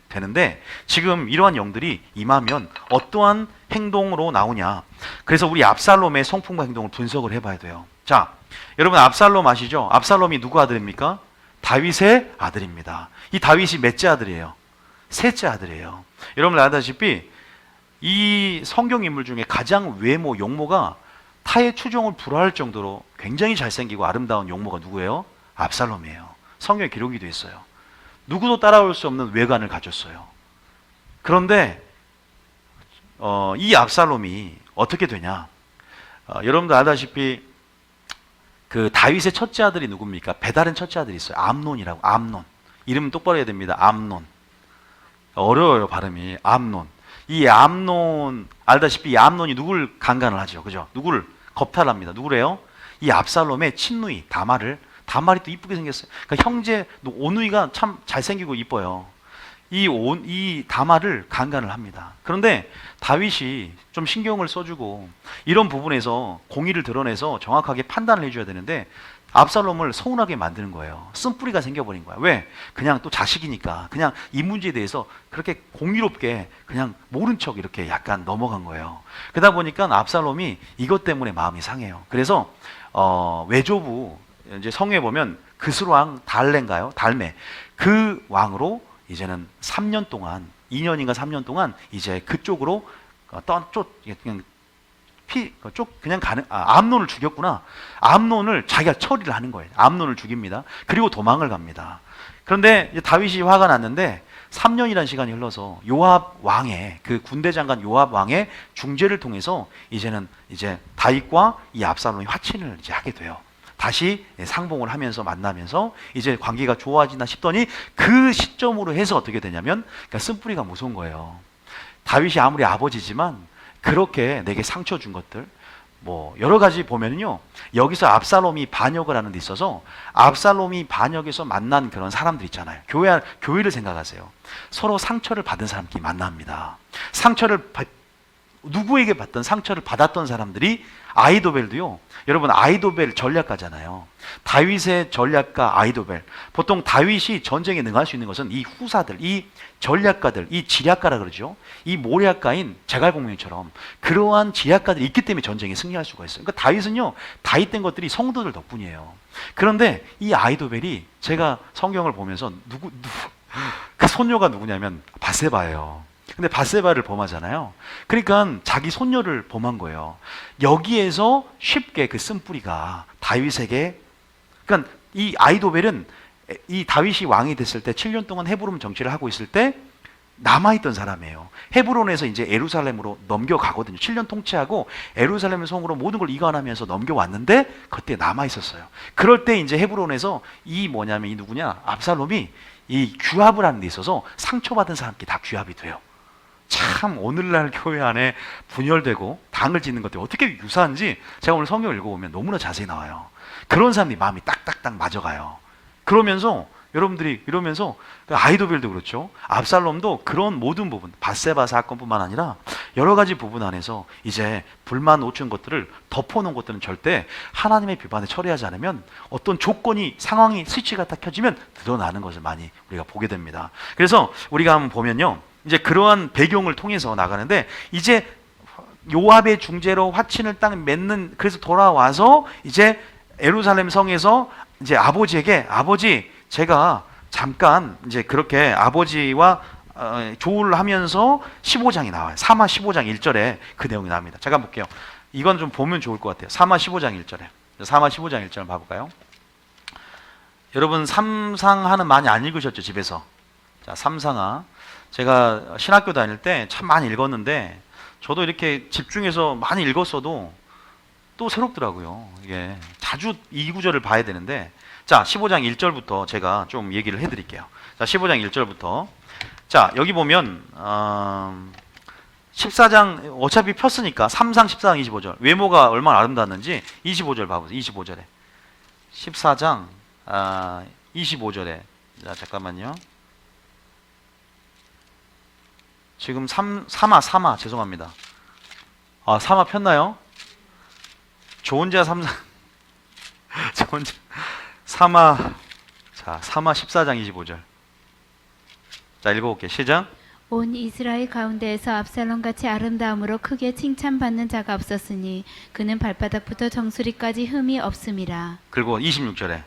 되는데, 지금 이러한 영들이 임하면 어떠한 행동으로 나오냐. 그래서 우리 압살롬의 성품과 행동을 분석을 해봐야 돼요. 자, 여러분 압살롬 아시죠? 압살롬이 누구 아들입니까? 다윗의 아들입니다. 이 다윗이 몇째 아들이에요? 셋째 아들이에요. 여러분 아다시피 이 성경 인물 중에 가장 외모, 용모가 타의 추종을 불허할 정도로 굉장히 잘생기고 아름다운 용모가 누구예요? 압살롬이에요. 성경에 기록이 돼 있어요. 누구도 따라올 수 없는 외관을 가졌어요. 그런데 이 압살롬이 어떻게 되냐? 여러분도 아다시피 그 다윗의 첫째 아들이 누굽니까? 배다른 첫째 아들이 있어요. 암논이라고. 암논. 이름 똑바로 해야 됩니다. 암논. 어려워요, 발음이. 암논. 이 암논, 알다시피 이 암논이 누굴 강간을 하죠? 그죠? 누구를 겁탈합니다. 누구래요? 이 압살롬의 친누이 다말이 또 이쁘게 생겼어요. 그러니까 형제 오누이가 참 잘생기고 이뻐요. 이 다말을 강간을 합니다. 그런데 다윗이 좀 신경을 써주고 이런 부분에서 공의를 드러내서 정확하게 판단을 해줘야 되는데 압살롬을 서운하게 만드는 거예요. 쓴뿌리가 생겨버린 거야. 왜? 그냥 또 자식이니까 그냥 이 문제에 대해서 그렇게 공유롭게 그냥 모른 척 이렇게 약간 넘어간 거예요. 그러다 보니까 압살롬이 이것 때문에 마음이 상해요. 그래서 외조부 이제 성에 보면 그스왕 달레인가요? 달메 그 왕으로 이제는 3년 동안 2년인가 3년 동안 이제 그쪽으로 그냥 암논을 죽였구나. 암논을 자기가 처리를 하는 거예요. 암논을 죽입니다. 그리고 도망을 갑니다. 그런데 이제 다윗이 화가 났는데 3년이라는 시간이 흘러서 요압 왕의 그 군대 장관 요압 왕의 중재를 통해서 이제는 이제 다윗과 이 압살롬이 화친을 이제 하게 돼요. 다시 상봉을 하면서 만나면서 이제 관계가 좋아지나 싶더니 그 시점으로 해서 어떻게 되냐면, 그러니까 쓴뿌리가 무서운 거예요. 다윗이 아무리 아버지지만 그렇게 내게 상처 준 것들 뭐 여러 가지 보면요, 여기서 압살롬이 반역을 하는 데 있어서 압살롬이 반역에서 만난 그런 사람들 있잖아요. 교회를 생각하세요. 서로 상처를 받은 사람끼리 만납니다. 누구에게 받던 상처를 받았던 사람들이 아이도벨도요. 여러분 아이도벨 전략가잖아요. 다윗의 전략가 아이도벨. 보통 다윗이 전쟁에 능할 수 있는 것은 이 후사들, 이 전략가들, 이 지략가라 그러죠. 이 모략가인 제갈공명처럼 그러한 지략가들이 있기 때문에 전쟁에 승리할 수가 있어요. 그러니까 다윗은요, 다윗된 것들이 성도들 덕분이에요. 그런데 이 아이도벨이 제가 성경을 보면서 그 손녀가 누구냐면 바세바예요. 근데 바세바를 범하잖아요. 그러니까 자기 손녀를 범한 거예요. 여기에서 쉽게 그 쓴뿌리가 다윗에게, 그러니까 이 아이도벨은 이 다윗이 왕이 됐을 때 7년 동안 헤브론 정치를 하고 있을 때 남아있던 사람이에요. 헤브론에서 이제 예루살렘으로 넘겨가거든요. 7년 통치하고 예루살렘 성으로 모든 걸 이관하면서 넘겨왔는데 그때 남아있었어요. 그럴 때 이제 헤브론에서 이 누구냐? 압살롬이 이 규합을 하는 데 있어서 상처받은 사람끼리 다 규합이 돼요. 참 오늘날 교회 안에 분열되고 당을 짓는 것들이 어떻게 유사한지 제가 오늘 성경을 읽어보면 너무나 자세히 나와요. 그런 사람들이 마음이 딱딱딱 맞아가요. 그러면서 여러분들이 이러면서 아이도벨도 그렇죠. 압살롬도 그런 모든 부분, 바세바 사건뿐만 아니라 여러 가지 부분 안에서 이제 불만 놓친 것들을 덮어놓은 것들은 절대 하나님의 비판에 처리하지 않으면 어떤 조건이, 상황이 스위치가 딱 켜지면 드러나는 것을 많이 우리가 보게 됩니다. 그래서 우리가 한번 보면요, 이제 그러한 배경을 통해서 나가는데 이제 요압의 중재로 화친을 딱 맺는, 그래서 돌아와서 이제 예루살렘 성에서 이제 아버지에게, 아버지 제가 잠깐 이제 그렇게 아버지와 조울을 하면서 15장이 나와요. 사마 15장 1절에 그 내용이 나옵니다. 잠깐 볼게요. 이건 좀 보면 좋을 것 같아요. 사마 15장 1절에. 사마 15장 1절 봐볼까요? 여러분 삼상하는 많이 안 읽으셨죠, 집에서? 자, 삼상하. 제가 신학교 다닐 때 참 많이 읽었는데 저도 이렇게 집중해서 많이 읽었어도 또 새롭더라고요. 이게 자주 이 구절을 봐야 되는데, 자 15장 1절부터 제가 좀 얘기를 해드릴게요. 자 15장 1절부터, 자 여기 보면 14장 어차피 폈으니까 3상 14장 25절 외모가 얼마나 아름다웠는지 25절 봐보세요. 25절에 14장 25절에 자, 잠깐만요. 지금 사마 죄송합니다. 사마 폈나요? 조언자 3장 조언자 사마 자, 사마 14장 25절. 자, 읽어볼게요. 시작. 온 이스라엘 가운데에서 압살롬같이 아름다움으로 크게 칭찬받는 자가 없었으니 그는 발바닥부터 정수리까지 흠이 없음이라. 그리고 26절에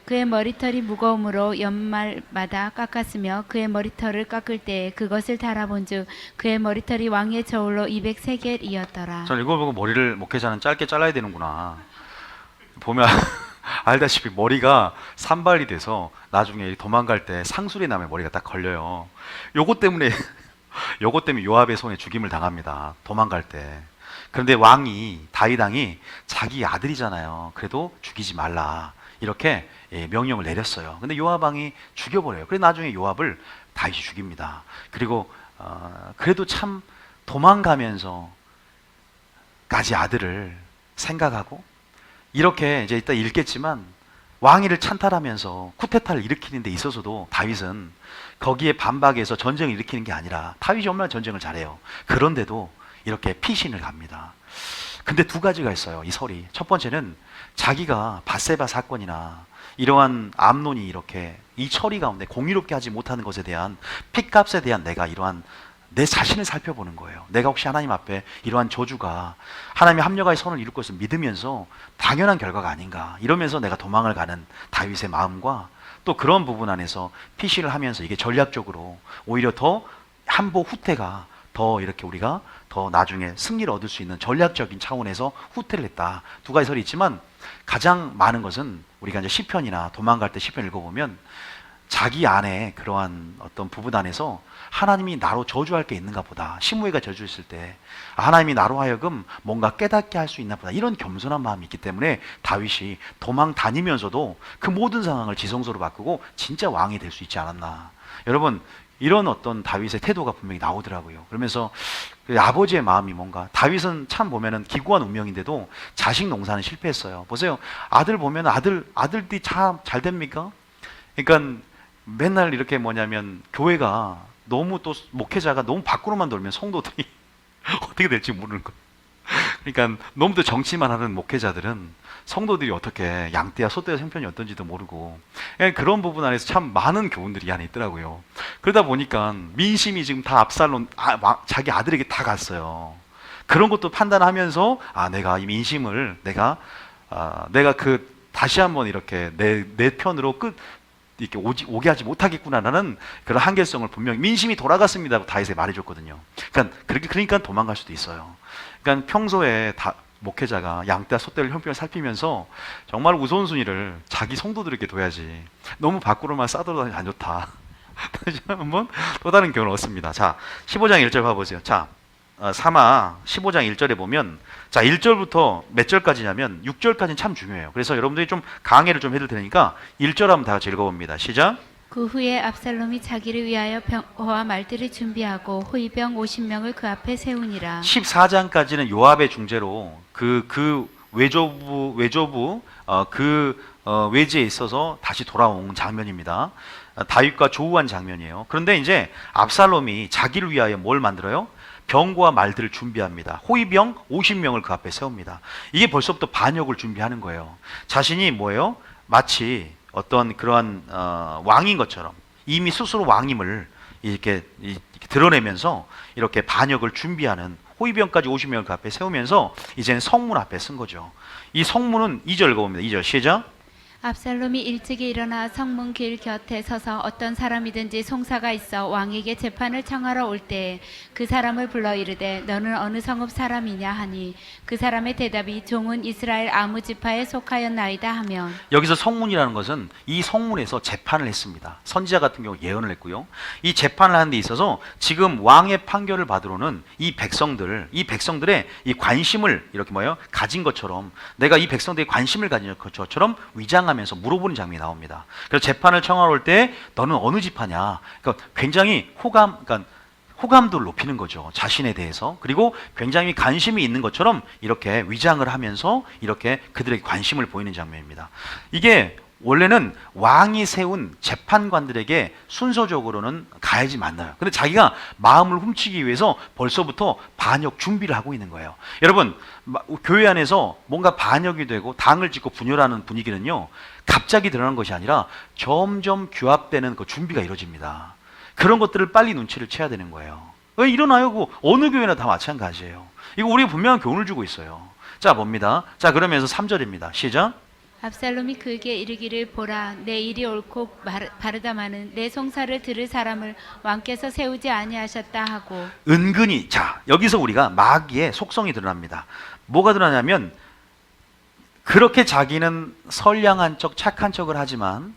그의 머리털이 무거움으로 연말마다 깎았으며 그의 머리털을 깎을 때에 그것을 달아본즉 그의 머리털이 왕의 저울로 203개이었더라. 저는 이걸 보고 머리를 목회자는 짧게 잘라야 되는구나. 보면 알다시피 머리가 산발이 돼서 나중에 도망갈 때 상수리 남의 머리가 딱 걸려요. 요것 때문에 요압의 손에 죽임을 당합니다. 도망갈 때. 그런데 다윗 왕이 자기 아들이잖아요. 그래도 죽이지 말라. 이렇게 명령을 내렸어요. 근데 요압 왕이 죽여버려요. 그래서 나중에 요압을 다윗이 죽입니다. 그리고 그래도 참 도망가면서까지 아들을 생각하고 이렇게 이제 이따 읽겠지만 왕위를 찬탈하면서 쿠데타를 일으키는 데 있어서도 다윗은 거기에 반박해서 전쟁을 일으키는 게 아니라 다윗이 얼마나 전쟁을 잘해요. 그런데도 이렇게 피신을 갑니다. 근데 두 가지가 있어요. 이 설이. 첫 번째는 자기가 밧세바 사건이나 이러한 암논이 이렇게 이 처리 가운데 공의롭게 하지 못하는 것에 대한 핏값에 대한 내가 이러한 내 자신을 살펴보는 거예요. 내가 혹시 하나님 앞에 이러한 저주가 하나님의 합력의 선을 이룰 것을 믿으면서 당연한 결과가 아닌가 이러면서 내가 도망을 가는 다윗의 마음과 또 그런 부분 안에서 피시를 하면서 이게 전략적으로 오히려 더 한보 후퇴가 더 이렇게 우리가 더 나중에 승리를 얻을 수 있는 전략적인 차원에서 후퇴를 했다. 두 가지 설이 있지만 가장 많은 것은 우리가 이제 시편이나 도망갈 때 시편 읽어보면 자기 안에 그러한 어떤 부분 안에서 하나님이 나로 저주할 게 있는가 보다. 시므이가 저주했을 때 하나님이 나로 하여금 뭔가 깨닫게 할 수 있나 보다. 이런 겸손한 마음이 있기 때문에 다윗이 도망 다니면서도 그 모든 상황을 지성소로 바꾸고 진짜 왕이 될 수 있지 않았나. 여러분 이런 어떤 다윗의 태도가 분명히 나오더라고요. 그러면서 그 아버지의 마음이 뭔가 다윗은 참 보면은 기구한 운명인데도 자식 농사는 실패했어요. 보세요. 아들 보면 아들들이 참 잘 됩니까? 그러니까 맨날 이렇게 뭐냐면 교회가 너무 또 목회자가 너무 밖으로만 돌면 성도들이 어떻게 될지 모르는 거예요. 그러니까 너무 또 정치만 하는 목회자들은 성도들이 어떻게 양떼와 소떼의 형편이 어떤지도 모르고 그런 부분 안에서 참 많은 교훈들이 이 안에 있더라고요. 그러다 보니까 민심이 지금 다 압살롬 자기 아들에게 다 갔어요. 그런 것도 판단하면서 내가 이 민심을 내가 그 다시 한번 이렇게 내 편으로 이렇게 오게 하지 못하겠구나라는 그런 한계성을 분명히 민심이 돌아갔습니다. 다윗에 말해줬거든요. 그러니까 도망갈 수도 있어요. 그러니까 평소에 목회자가 양떼와 소떼를 형편을 살피면서 정말 우선순위를 자기 성도들에게 둬야지 너무 밖으로만 싸돌아다니면 안 좋다. 다시 한번 또 다른 교훈을 얻습니다. 자, 15장 1절 봐보세요. 자, 사마 15장 1절에 보면 자 1절부터 몇 절까지냐면 6절까지는 참 중요해요. 그래서 여러분들이 좀 강의를 좀 해드릴 테니까 1절 한번 다 같이 읽어봅니다. 시작. 그 후에 압살롬이 자기를 위하여 병과 말들을 준비하고 호위병 50명을 그 앞에 세우니라. 14장까지는 요압의 중재로 그 외조부 외지에 있어서 다시 돌아온 장면입니다. 다윗과 조우한 장면이에요. 그런데 이제 압살롬이 자기를 위하여 뭘 만들어요? 병과 말들을 준비합니다. 호위병 50명을 그 앞에 세웁니다. 이게 벌써부터 반역을 준비하는 거예요. 자신이 뭐예요? 마치 어떤 그러한 왕인 것처럼 이미 스스로 왕임을 이렇게 드러내면서 이렇게 반역을 준비하는 호위병까지 50명을 그 앞에 세우면서 이제는 성문 앞에 쓴 거죠. 이 성문은 2절 읽어봅니다. 2절 시작. 압살롬이 일찍이 일어나 성문 길 곁에 서서 어떤 사람이든지 송사가 있어 왕에게 재판을 청하러 올 때에 그 사람을 불러 이르되 너는 어느 성읍 사람이냐 하니 그 사람의 대답이 종은 이스라엘 아무 지파에 속하였나이다 하면 여기서 성문이라는 것은 이 성문에서 재판을 했습니다. 선지자 같은 경우 예언을 했고요. 이 재판을 하는 데 있어서 지금 왕의 판결을 받으러는 이 백성들의 이 관심을 이렇게 가진 것처럼 내가 이 백성들의 관심을 가진 것처럼 위장하면서 물어보는 장면이 나옵니다. 그래서 재판을 청하러 올 때 너는 어느 지파냐? 그러니까 굉장히 호감도를 높이는 거죠. 자신에 대해서. 그리고 굉장히 관심이 있는 것처럼 이렇게 위장을 하면서 이렇게 그들에게 관심을 보이는 장면입니다. 이게 원래는 왕이 세운 재판관들에게 순서적으로는 가야지 맞나요. 근데 자기가 마음을 훔치기 위해서 벌써부터 반역 준비를 하고 있는 거예요. 여러분, 교회 안에서 뭔가 반역이 되고 당을 짓고 분열하는 분위기는요, 갑자기 드러나는 것이 아니라 점점 규합되는 그 준비가 이루어집니다. 그런 것들을 빨리 눈치를 채야 되는 거예요. 왜 일어나요? 그 어느 교회나 다 마찬가지예요. 이거 우리가 분명한 교훈을 주고 있어요. 자, 봅니다. 자, 그러면서 3절입니다. 시작. 압살롬이 그에게 이르기를 보라 내 일이 옳고 바르다마는 내 송사를 들을 사람을 왕께서 세우지 아니하셨다 하고 은근히, 자, 여기서 우리가 마귀의 속성이 드러납니다. 뭐가 드러나냐면 그렇게 자기는 선량한 척 착한 척을 하지만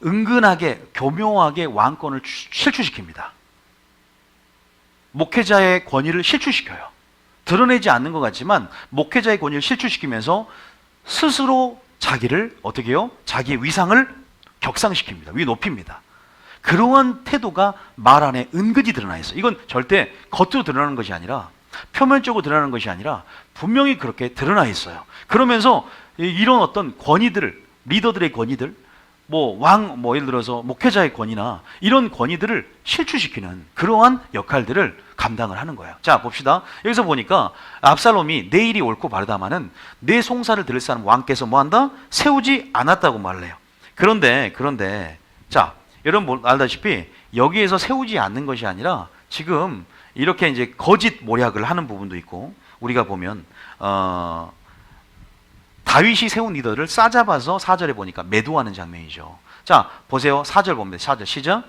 은근하게 교묘하게 왕권을 실추시킵니다. 목회자의 권위를 실추시켜요. 드러내지 않는 것 같지만 목회자의 권위를 실추시키면서 스스로 자기를 어떻게 해요? 자기의 위상을 격상시킵니다. 위 높입니다. 그러한 태도가 말 안에 은근히 드러나 있어요. 이건 절대 겉으로 드러나는 것이 아니라 표면적으로 드러나는 것이 아니라 분명히 그렇게 드러나 있어요. 그러면서 이런 어떤 권위들을, 리더들의 권위들, 예를 들어서 목회자의 권위나 이런 권위들을 실추시키는 그러한 역할들을 감당을 하는 거예요. 자, 봅시다. 여기서 보니까 압살롬이 내 일이 옳고 바르다마는 내 송사를 들을 사람 왕께서 뭐한다? 세우지 않았다고 말을 해요. 그런데 자, 여러분 알다시피 여기에서 세우지 않는 것이 아니라 지금 이렇게 이제 거짓 모략을 하는 부분도 있고 우리가 보면 다윗이 세운 리더를 싸잡아서 4절에 보니까 매도하는 장면이죠. 자, 보세요. 4절 봅니다. 4절 시작.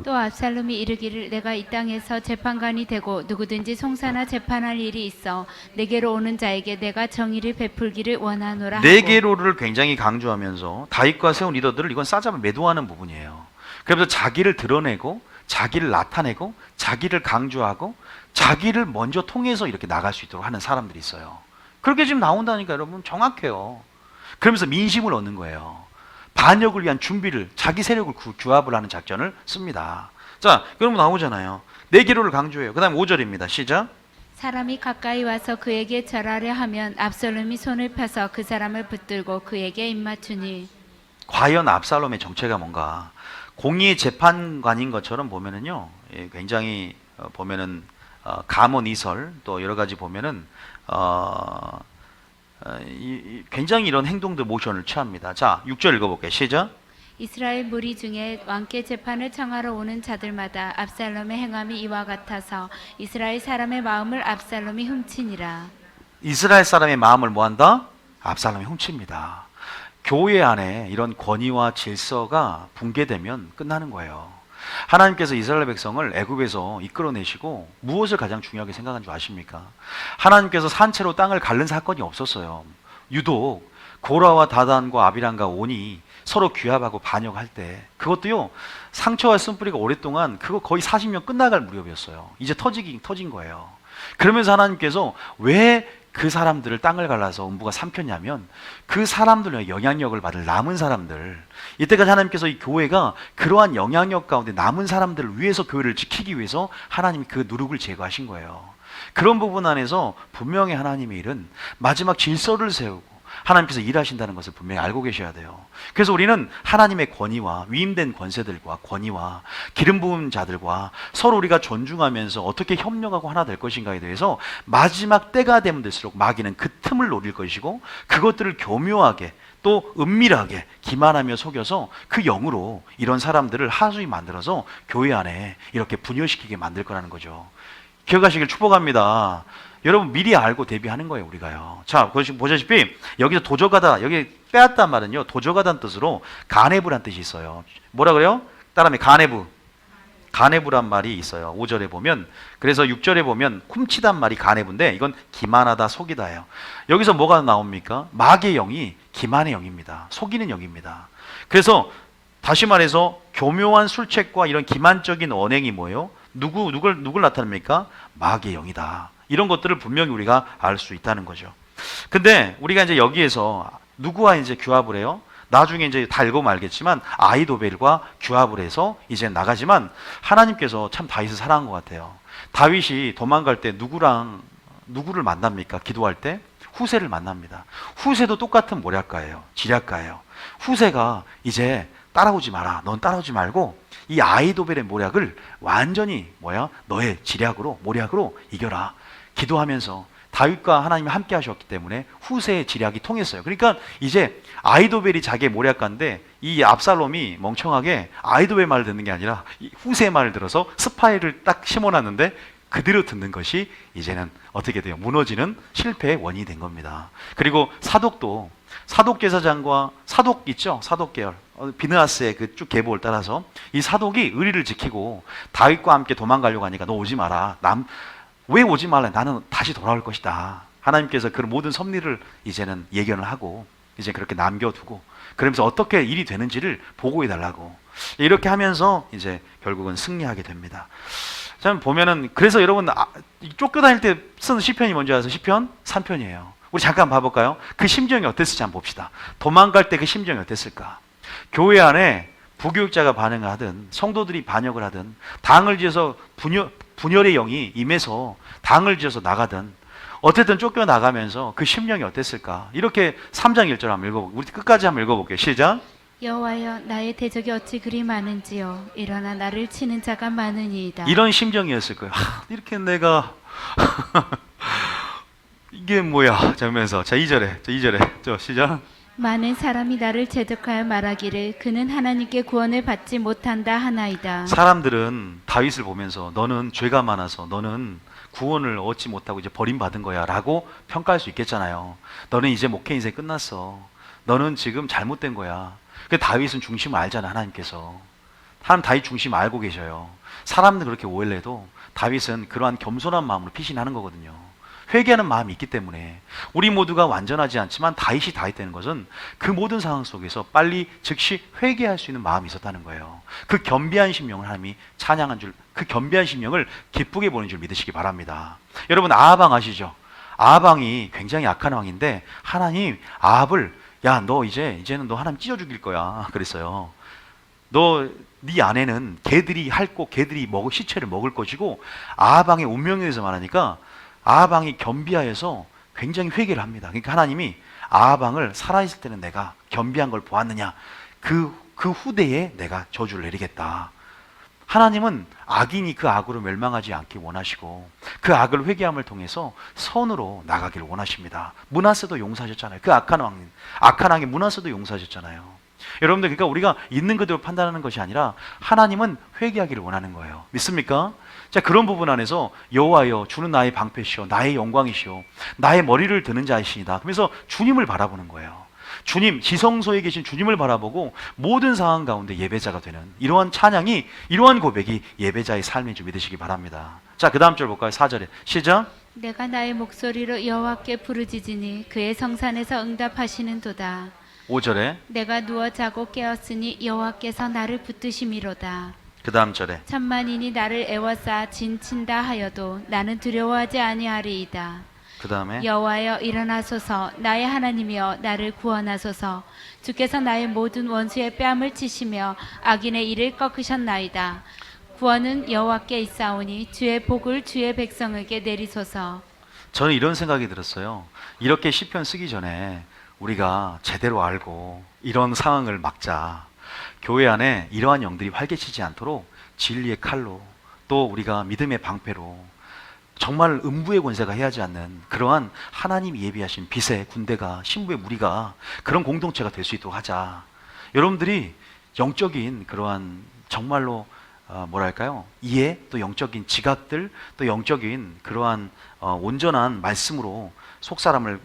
또 압살롬이 이르기를 내가 이 땅에서 재판관이 되고 누구든지 송사나 재판할 일이 있어 내게로 오는 자에게 내가 정의를 베풀기를 원하노라 하고 내게로를 굉장히 강조하면서 다윗과 세운 리더들을 이건 싸잡아 매도하는 부분이에요. 그래서 자기를 드러내고 자기를 나타내고 자기를 강조하고 자기를 먼저 통해서 이렇게 나갈 수 있도록 하는 사람들이 있어요. 그렇게 지금 나온다니까 여러분 정확해요. 그러면서 민심을 얻는 거예요. 반역을 위한 준비를 자기 세력을 규합을 하는 작전을 씁니다. 자, 그러면 나오잖아요. 내기로를 강조해요. 그 다음 5절입니다. 시작. 사람이 가까이 와서 그에게 절하려 하면 압살롬이 손을 펴서 그 사람을 붙들고 그에게 입맞추니 과연 압살롬의 정체가 뭔가 공의 재판관인 것처럼 보면은요, 굉장히 보면은 가문이설 또 여러 가지 보면은 굉장히 이런 행동들 모션을 취합니다. 자, 6절 읽어볼게요. 시작. 이스라엘 무리 중에 왕께 재판을 청하러 오는 자들마다 압살롬의 행함이 이와 같아서 이스라엘 사람의 마음을 압살롬이 훔치니라. 이스라엘 사람의 마음을 뭐한다? 압살롬이 훔칩니다. 교회 안에 이런 권위와 질서가 붕괴되면 끝나는 거예요. 하나님께서 이스라엘 백성을 애굽에서 이끌어내시고 무엇을 가장 중요하게 생각한 줄 아십니까? 하나님께서 산채로 땅을 갈른 사건이 없었어요. 유독 고라와 다단과 아비람과 온이 서로 규합하고 반역할 때 그것도요, 상처와 쓴뿌리가 오랫동안 그거 거의 40년 끝나갈 무렵이었어요. 이제 터진 거예요. 그러면서 하나님께서 왜 그 사람들을 땅을 갈라서 음부가 삼켰냐면 그 사람들의 영향력을 받을 남은 사람들, 이때까지 하나님께서 이 교회가 그러한 영향력 가운데 남은 사람들을 위해서 교회를 지키기 위해서 하나님이 그 누룩을 제거하신 거예요. 그런 부분 안에서 분명히 하나님의 일은 마지막 질서를 세우고 하나님께서 일하신다는 것을 분명히 알고 계셔야 돼요. 그래서 우리는 하나님의 권위와 위임된 권세들과 권위와 기름 부은 자들과 서로 우리가 존중하면서 어떻게 협력하고 하나 될 것인가에 대해서 마지막 때가 되면 될수록 마귀는 그 틈을 노릴 것이고 그것들을 교묘하게 또 은밀하게 기만하며 속여서 그 영으로 이런 사람들을 하수히 만들어서 교회 안에 이렇게 분열시키게 만들 거라는 거죠. 기억하시길 축복합니다. 여러분 미리 알고 대비하는 거예요, 우리가요. 자, 보시다시피 여기서 도적하다, 여기 빼앗단 말은요, 도적하다는 뜻으로 가네부란 뜻이 있어요. 뭐라 그래요? 따라하면 가네부란 말이 있어요. 5절에 보면. 그래서 6절에 보면 훔치단 말이 가네부인데 이건 기만하다, 속이다예요. 여기서 뭐가 나옵니까? 마귀의 영이 기만의 영입니다. 속이는 영입니다. 그래서 다시 말해서 교묘한 술책과 이런 기만적인 언행이 뭐예요? 누굴 나타냅니까? 마귀의 영이다. 이런 것들을 분명히 우리가 알 수 있다는 거죠. 근데 우리가 이제 여기에서 누구와 이제 규합을 해요? 나중에 이제 다 읽으면 알겠지만 아이도벨과 규합을 해서 이제 나가지만 하나님께서 참 다윗을 사랑한 것 같아요. 다윗이 도망갈 때 누구를 만납니까? 기도할 때 후세를 만납니다. 후세도 똑같은 모략가예요. 지략가예요. 후세가 이제 따라오지 마라. 넌 따라오지 말고 이 아이도벨의 모략을 완전히 너의 지략으로 모략으로 이겨라. 기도하면서 다윗과 하나님이 함께 하셨기 때문에 후세의 지략이 통했어요. 그러니까 이제 아이도벨이 자기의 모략가인데 이 압살롬이 멍청하게 아이도벨 말을 듣는 게 아니라 후세의 말을 들어서 스파이를 딱 심어놨는데 그대로 듣는 것이 이제는 어떻게 돼요? 무너지는 실패의 원인이 된 겁니다. 그리고 사독도 사독 제사장과 사독 있죠? 사독 계열 비느하스의 그 쭉 계보를 따라서 이 사독이 의리를 지키고 다윗과 함께 도망가려고 하니까 너 오지 마라. 왜 오지 말래? 나는 다시 돌아올 것이다. 하나님께서 그 모든 섭리를 이제는 예견을 하고 이제 그렇게 남겨두고 그러면서 어떻게 일이 되는지를 보고해 달라고 이렇게 하면서 이제 결국은 승리하게 됩니다. 참 보면은 그래서 여러분 쫓겨다닐 때 쓰는 시편이 뭔지 아세요? 시편 3편이에요. 우리 잠깐 봐볼까요? 그 심정이 어땠을지 한번 봅시다. 도망갈 때 그 심정이 어땠을까? 교회 안에 부교육자가 반응을 하든 성도들이 반역을 하든 당을 지어서 분열의 영이 임해서 당을 지어서 나가든 어쨌든 쫓겨나가면서 그 심령이 어땠을까? 이렇게 3장 1절 한번 읽어볼게요. 우리 끝까지 한번 읽어볼게요. 시작. 여호와여 나의 대적이 어찌 그리 많은지요 일어나 나를 치는 자가 많으니이다. 이런 심정이었을 거예요. 이렇게 내가 이게 뭐야? 자면서 자 2절에 시작. 많은 사람이 나를 제적하여 말하기를 그는 하나님께 구원을 받지 못한다 하나이다. 사람들은 다윗을 보면서 너는 죄가 많아서 너는 구원을 얻지 못하고 이제 버림받은 거야 라고 평가할 수 있겠잖아요. 너는 이제 목회 인생 끝났어. 너는 지금 잘못된 거야. 근데 다윗은 중심을 알잖아. 하나님께서 하나님 다윗 중심 알고 계셔요. 사람들 그렇게 오해를 해도 다윗은 그러한 겸손한 마음으로 피신하는 거거든요. 회개하는 마음이 있기 때문에 우리 모두가 완전하지 않지만 다윗이 다윗 되는 것은 그 모든 상황 속에서 빨리 즉시 회개할 수 있는 마음이 있었다는 거예요. 그 겸비한 심령을 하나님이 찬양한 줄, 그 겸비한 심령을 기쁘게 보는 줄 믿으시기 바랍니다. 여러분 아하방 아시죠? 아하방이 굉장히 악한 왕인데 하나님 아합을 야 너 이제는 너 하나님 찢어 죽일 거야 그랬어요. 네 아내는 개들이 개들이 시체를 먹을 것이고 아하방의 운명에 대해서 말하니까 아하방이 겸비하여서 굉장히 회개를 합니다. 그러니까 하나님이 아하방을 살아있을 때는 내가 겸비한 걸 보았느냐 그 후대에 내가 저주를 내리겠다. 하나님은 악인이 그 악으로 멸망하지 않기 원하시고 그 악을 회개함을 통해서 선으로 나가기를 원하십니다. 므낫세도 용서하셨잖아요. 그 악한 왕이 므낫세도 용서하셨잖아요. 여러분들 그러니까 우리가 있는 그대로 판단하는 것이 아니라 하나님은 회개하기를 원하는 거예요. 믿습니까? 자 그런 부분 안에서 여호와여 주는 나의 방패시오 나의 영광이시오 나의 머리를 드는 자이시니다. 그러면서 주님을 바라보는 거예요. 주님 지성소에 계신 주님을 바라보고 모든 상황 가운데 예배자가 되는 이러한 찬양이 이러한 고백이 예배자의 삶인 줄 믿으시기 바랍니다. 자 그 다음 절 볼까요? 4절에 시작. 내가 나의 목소리로 여호와께 부르짖으니 그의 성산에서 응답하시는도다. 5절에 내가 누워 자고 깨었으니 여호와께서 나를 붙드심이로다. 그 다음 절에 천만인이 나를 애워싸 진친다 하여도 나는 두려워하지 아니하리이다. 그 다음에 여호와여 일어나소서 나의 하나님이여 나를 구원하소서. 주께서 나의 모든 원수의 뺨을 치시며 악인의 이를 꺾으셨나이다. 구원은 여호와께 있사오니 주의 복을 주의 백성에게 내리소서. 저는 이런 생각이 들었어요. 이렇게 시편 쓰기 전에 우리가 제대로 알고 이런 상황을 막자. 교회 안에 이러한 영들이 활개치지 않도록 진리의 칼로 또 우리가 믿음의 방패로 정말 음부의 권세가 해하지 않는 그러한 하나님이 예비하신 빛의 군대가 신부의 무리가 그런 공동체가 될 수 있도록 하자. 여러분들이 영적인 그러한 정말로 뭐랄까요? 이해 또 영적인 지각들 또 영적인 그러한 온전한 말씀으로 속사람을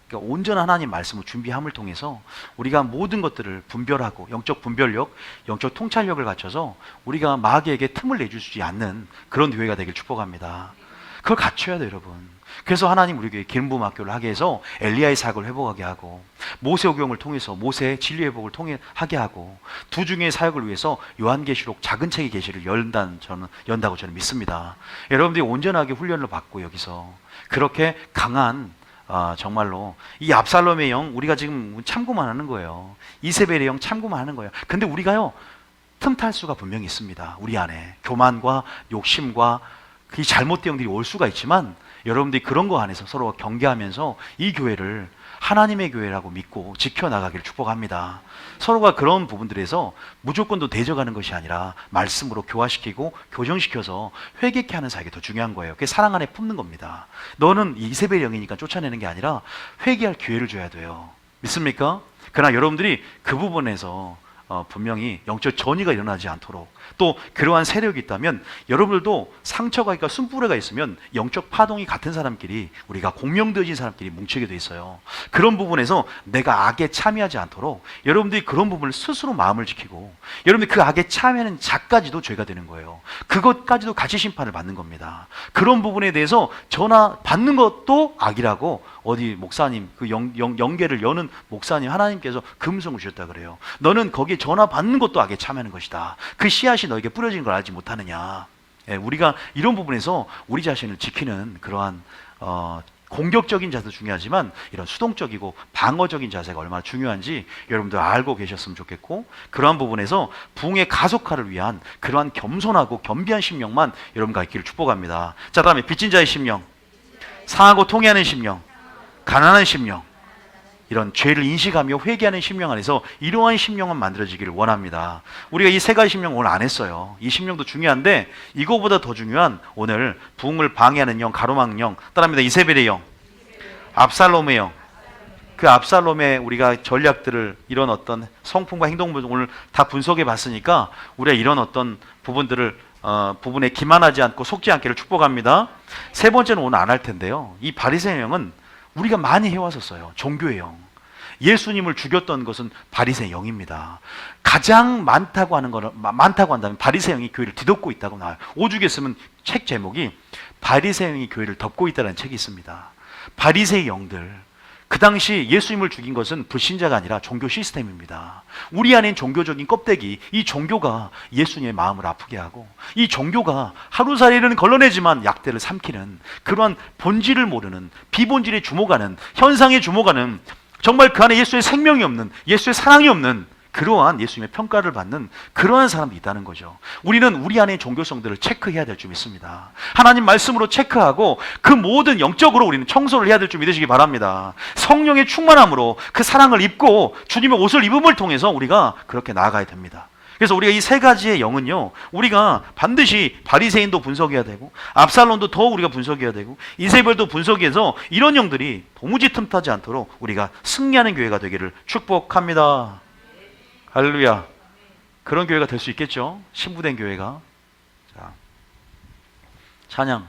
그러니까 온전한 하나님 말씀을 준비함을 통해서 우리가 모든 것들을 분별하고 영적 분별력, 영적 통찰력을 갖춰서 우리가 마귀에게 틈을 내주지 않는 그런 교회가 되길 축복합니다. 그걸 갖춰야 돼요, 여러분. 그래서 하나님 우리 교회에 기름 부음 학교를 하게 해서 엘리야의 사역을 회복하게 하고 모세 오경을 통해서 모세의 진리 회복을 하게 하고 두 중의 사역을 위해서 요한계시록 작은 책의 계시를 연다고 저는 믿습니다. 여러분들이 온전하게 훈련을 받고 여기서 그렇게 강한 정말로 이 압살롬의 영 우리가 지금 참고만 하는 거예요. 이세벨의 영 참고만 하는 거예요. 근데 우리가요 틈탈 수가 분명히 있습니다. 우리 안에 교만과 욕심과 그 잘못된 영들이 올 수가 있지만 여러분들이 그런 거 안에서 서로 경계하면서 이 교회를 하나님의 교회라고 믿고 지켜나가기를 축복합니다. 서로가 그런 부분들에서 무조건 또 대적하는 것이 아니라 말씀으로 교화시키고 교정시켜서 회개케 하는 사역이 더 중요한 거예요. 그게 사랑 안에 품는 겁니다. 너는 이세벨 영이니까 쫓아내는 게 아니라 회개할 기회를 줘야 돼요. 믿습니까? 그러나 여러분들이 그 부분에서 분명히 영적 전이가 일어나지 않도록, 또 그러한 세력이 있다면 여러분들도 상처가 있고 숨부레가 있으면 영적 파동이 같은 사람끼리, 우리가 공명되어진 사람끼리 뭉치게 돼 있어요. 그런 부분에서 내가 악에 참여하지 않도록 여러분들이 그런 부분을 스스로 마음을 지키고, 여러분들이 그 악에 참여하는 자까지도 죄가 되는 거예요. 그것까지도 같이 심판을 받는 겁니다. 그런 부분에 대해서 전화 받는 것도 악이라고 어디 목사님, 그 영계를 여는 목사님 하나님께서 금성을 주셨다 그래요. 너는 거기에 전화 받는 것도 악에 참여하는 것이다. 그 씨앗이 너에게 뿌려진 걸 알지 못하느냐. 우리가 이런 부분에서 우리 자신을 지키는 그러한 공격적인 자세도 중요하지만 이런 수동적이고 방어적인 자세가 얼마나 중요한지 여러분들 알고 계셨으면 좋겠고, 그러한 부분에서 부흥의 가속화를 위한 그러한 겸손하고 겸비한 심령만 여러분과 있기를 축복합니다. 자, 다음에 빚진 자의 심령, 상하고 통회하는 심령, 가난한 심령, 이런 죄를 인식하며 회개하는 심령 안에서 이러한 심령은 만들어지기를 원합니다. 우리가 이 세 가지 심령 오늘 안 했어요. 이 심령도 중요한데 이거보다 더 중요한 오늘 부흥을 방해하는 영, 가로막는 영, 따라합니다. 이세벨의 영, 압살롬의 영. 그 압살롬의 우리가 전략들을, 이런 어떤 성품과 행동을 오늘 다 분석해 봤으니까 우리가 이런 어떤 부분들을 부분에 기만하지 않고 속지 않기를 축복합니다. 세 번째는 오늘 안 할 텐데요. 이 바리새인 영은 우리가 많이 해왔었어요. 종교의 영. 예수님을 죽였던 것은 바리새인 영입니다. 가장 많다고 한다면 바리새인 영이 교회를 뒤덮고 있다고 나와요. 오죽에 쓰면 책 제목이 바리새인 영이 교회를 덮고 있다는 책이 있습니다. 바리새인 영들, 그 당시 예수님을 죽인 것은 불신자가 아니라 종교 시스템입니다. 우리 안엔 종교적인 껍데기, 이 종교가 예수님의 마음을 아프게 하고, 이 종교가 하루살이는 걸러내지만 약대를 삼키는 그러한 본질을 모르는, 비본질에 주목하는, 현상에 주목하는, 정말 그 안에 예수의 생명이 없는, 예수의 사랑이 없는 그러한 예수님의 평가를 받는 그러한 사람이 있다는 거죠. 우리는 우리 안의 종교성들을 체크해야 될 줄 믿습니다. 하나님 말씀으로 체크하고 그 모든 영적으로 우리는 청소를 해야 될 줄 믿으시기 바랍니다. 성령의 충만함으로 그 사랑을 입고 주님의 옷을 입음을 통해서 우리가 그렇게 나아가야 됩니다. 그래서 우리가 이 세 가지의 영은요, 우리가 반드시 바리새인도 분석해야 되고, 압살롬도 더 우리가 분석해야 되고, 이세벨도 분석해서 이런 영들이 도무지 틈타지 않도록 우리가 승리하는 교회가 되기를 축복합니다. 할렐루야. 그런 교회가 될 수 있겠죠? 신부된 교회가. 자, 찬양.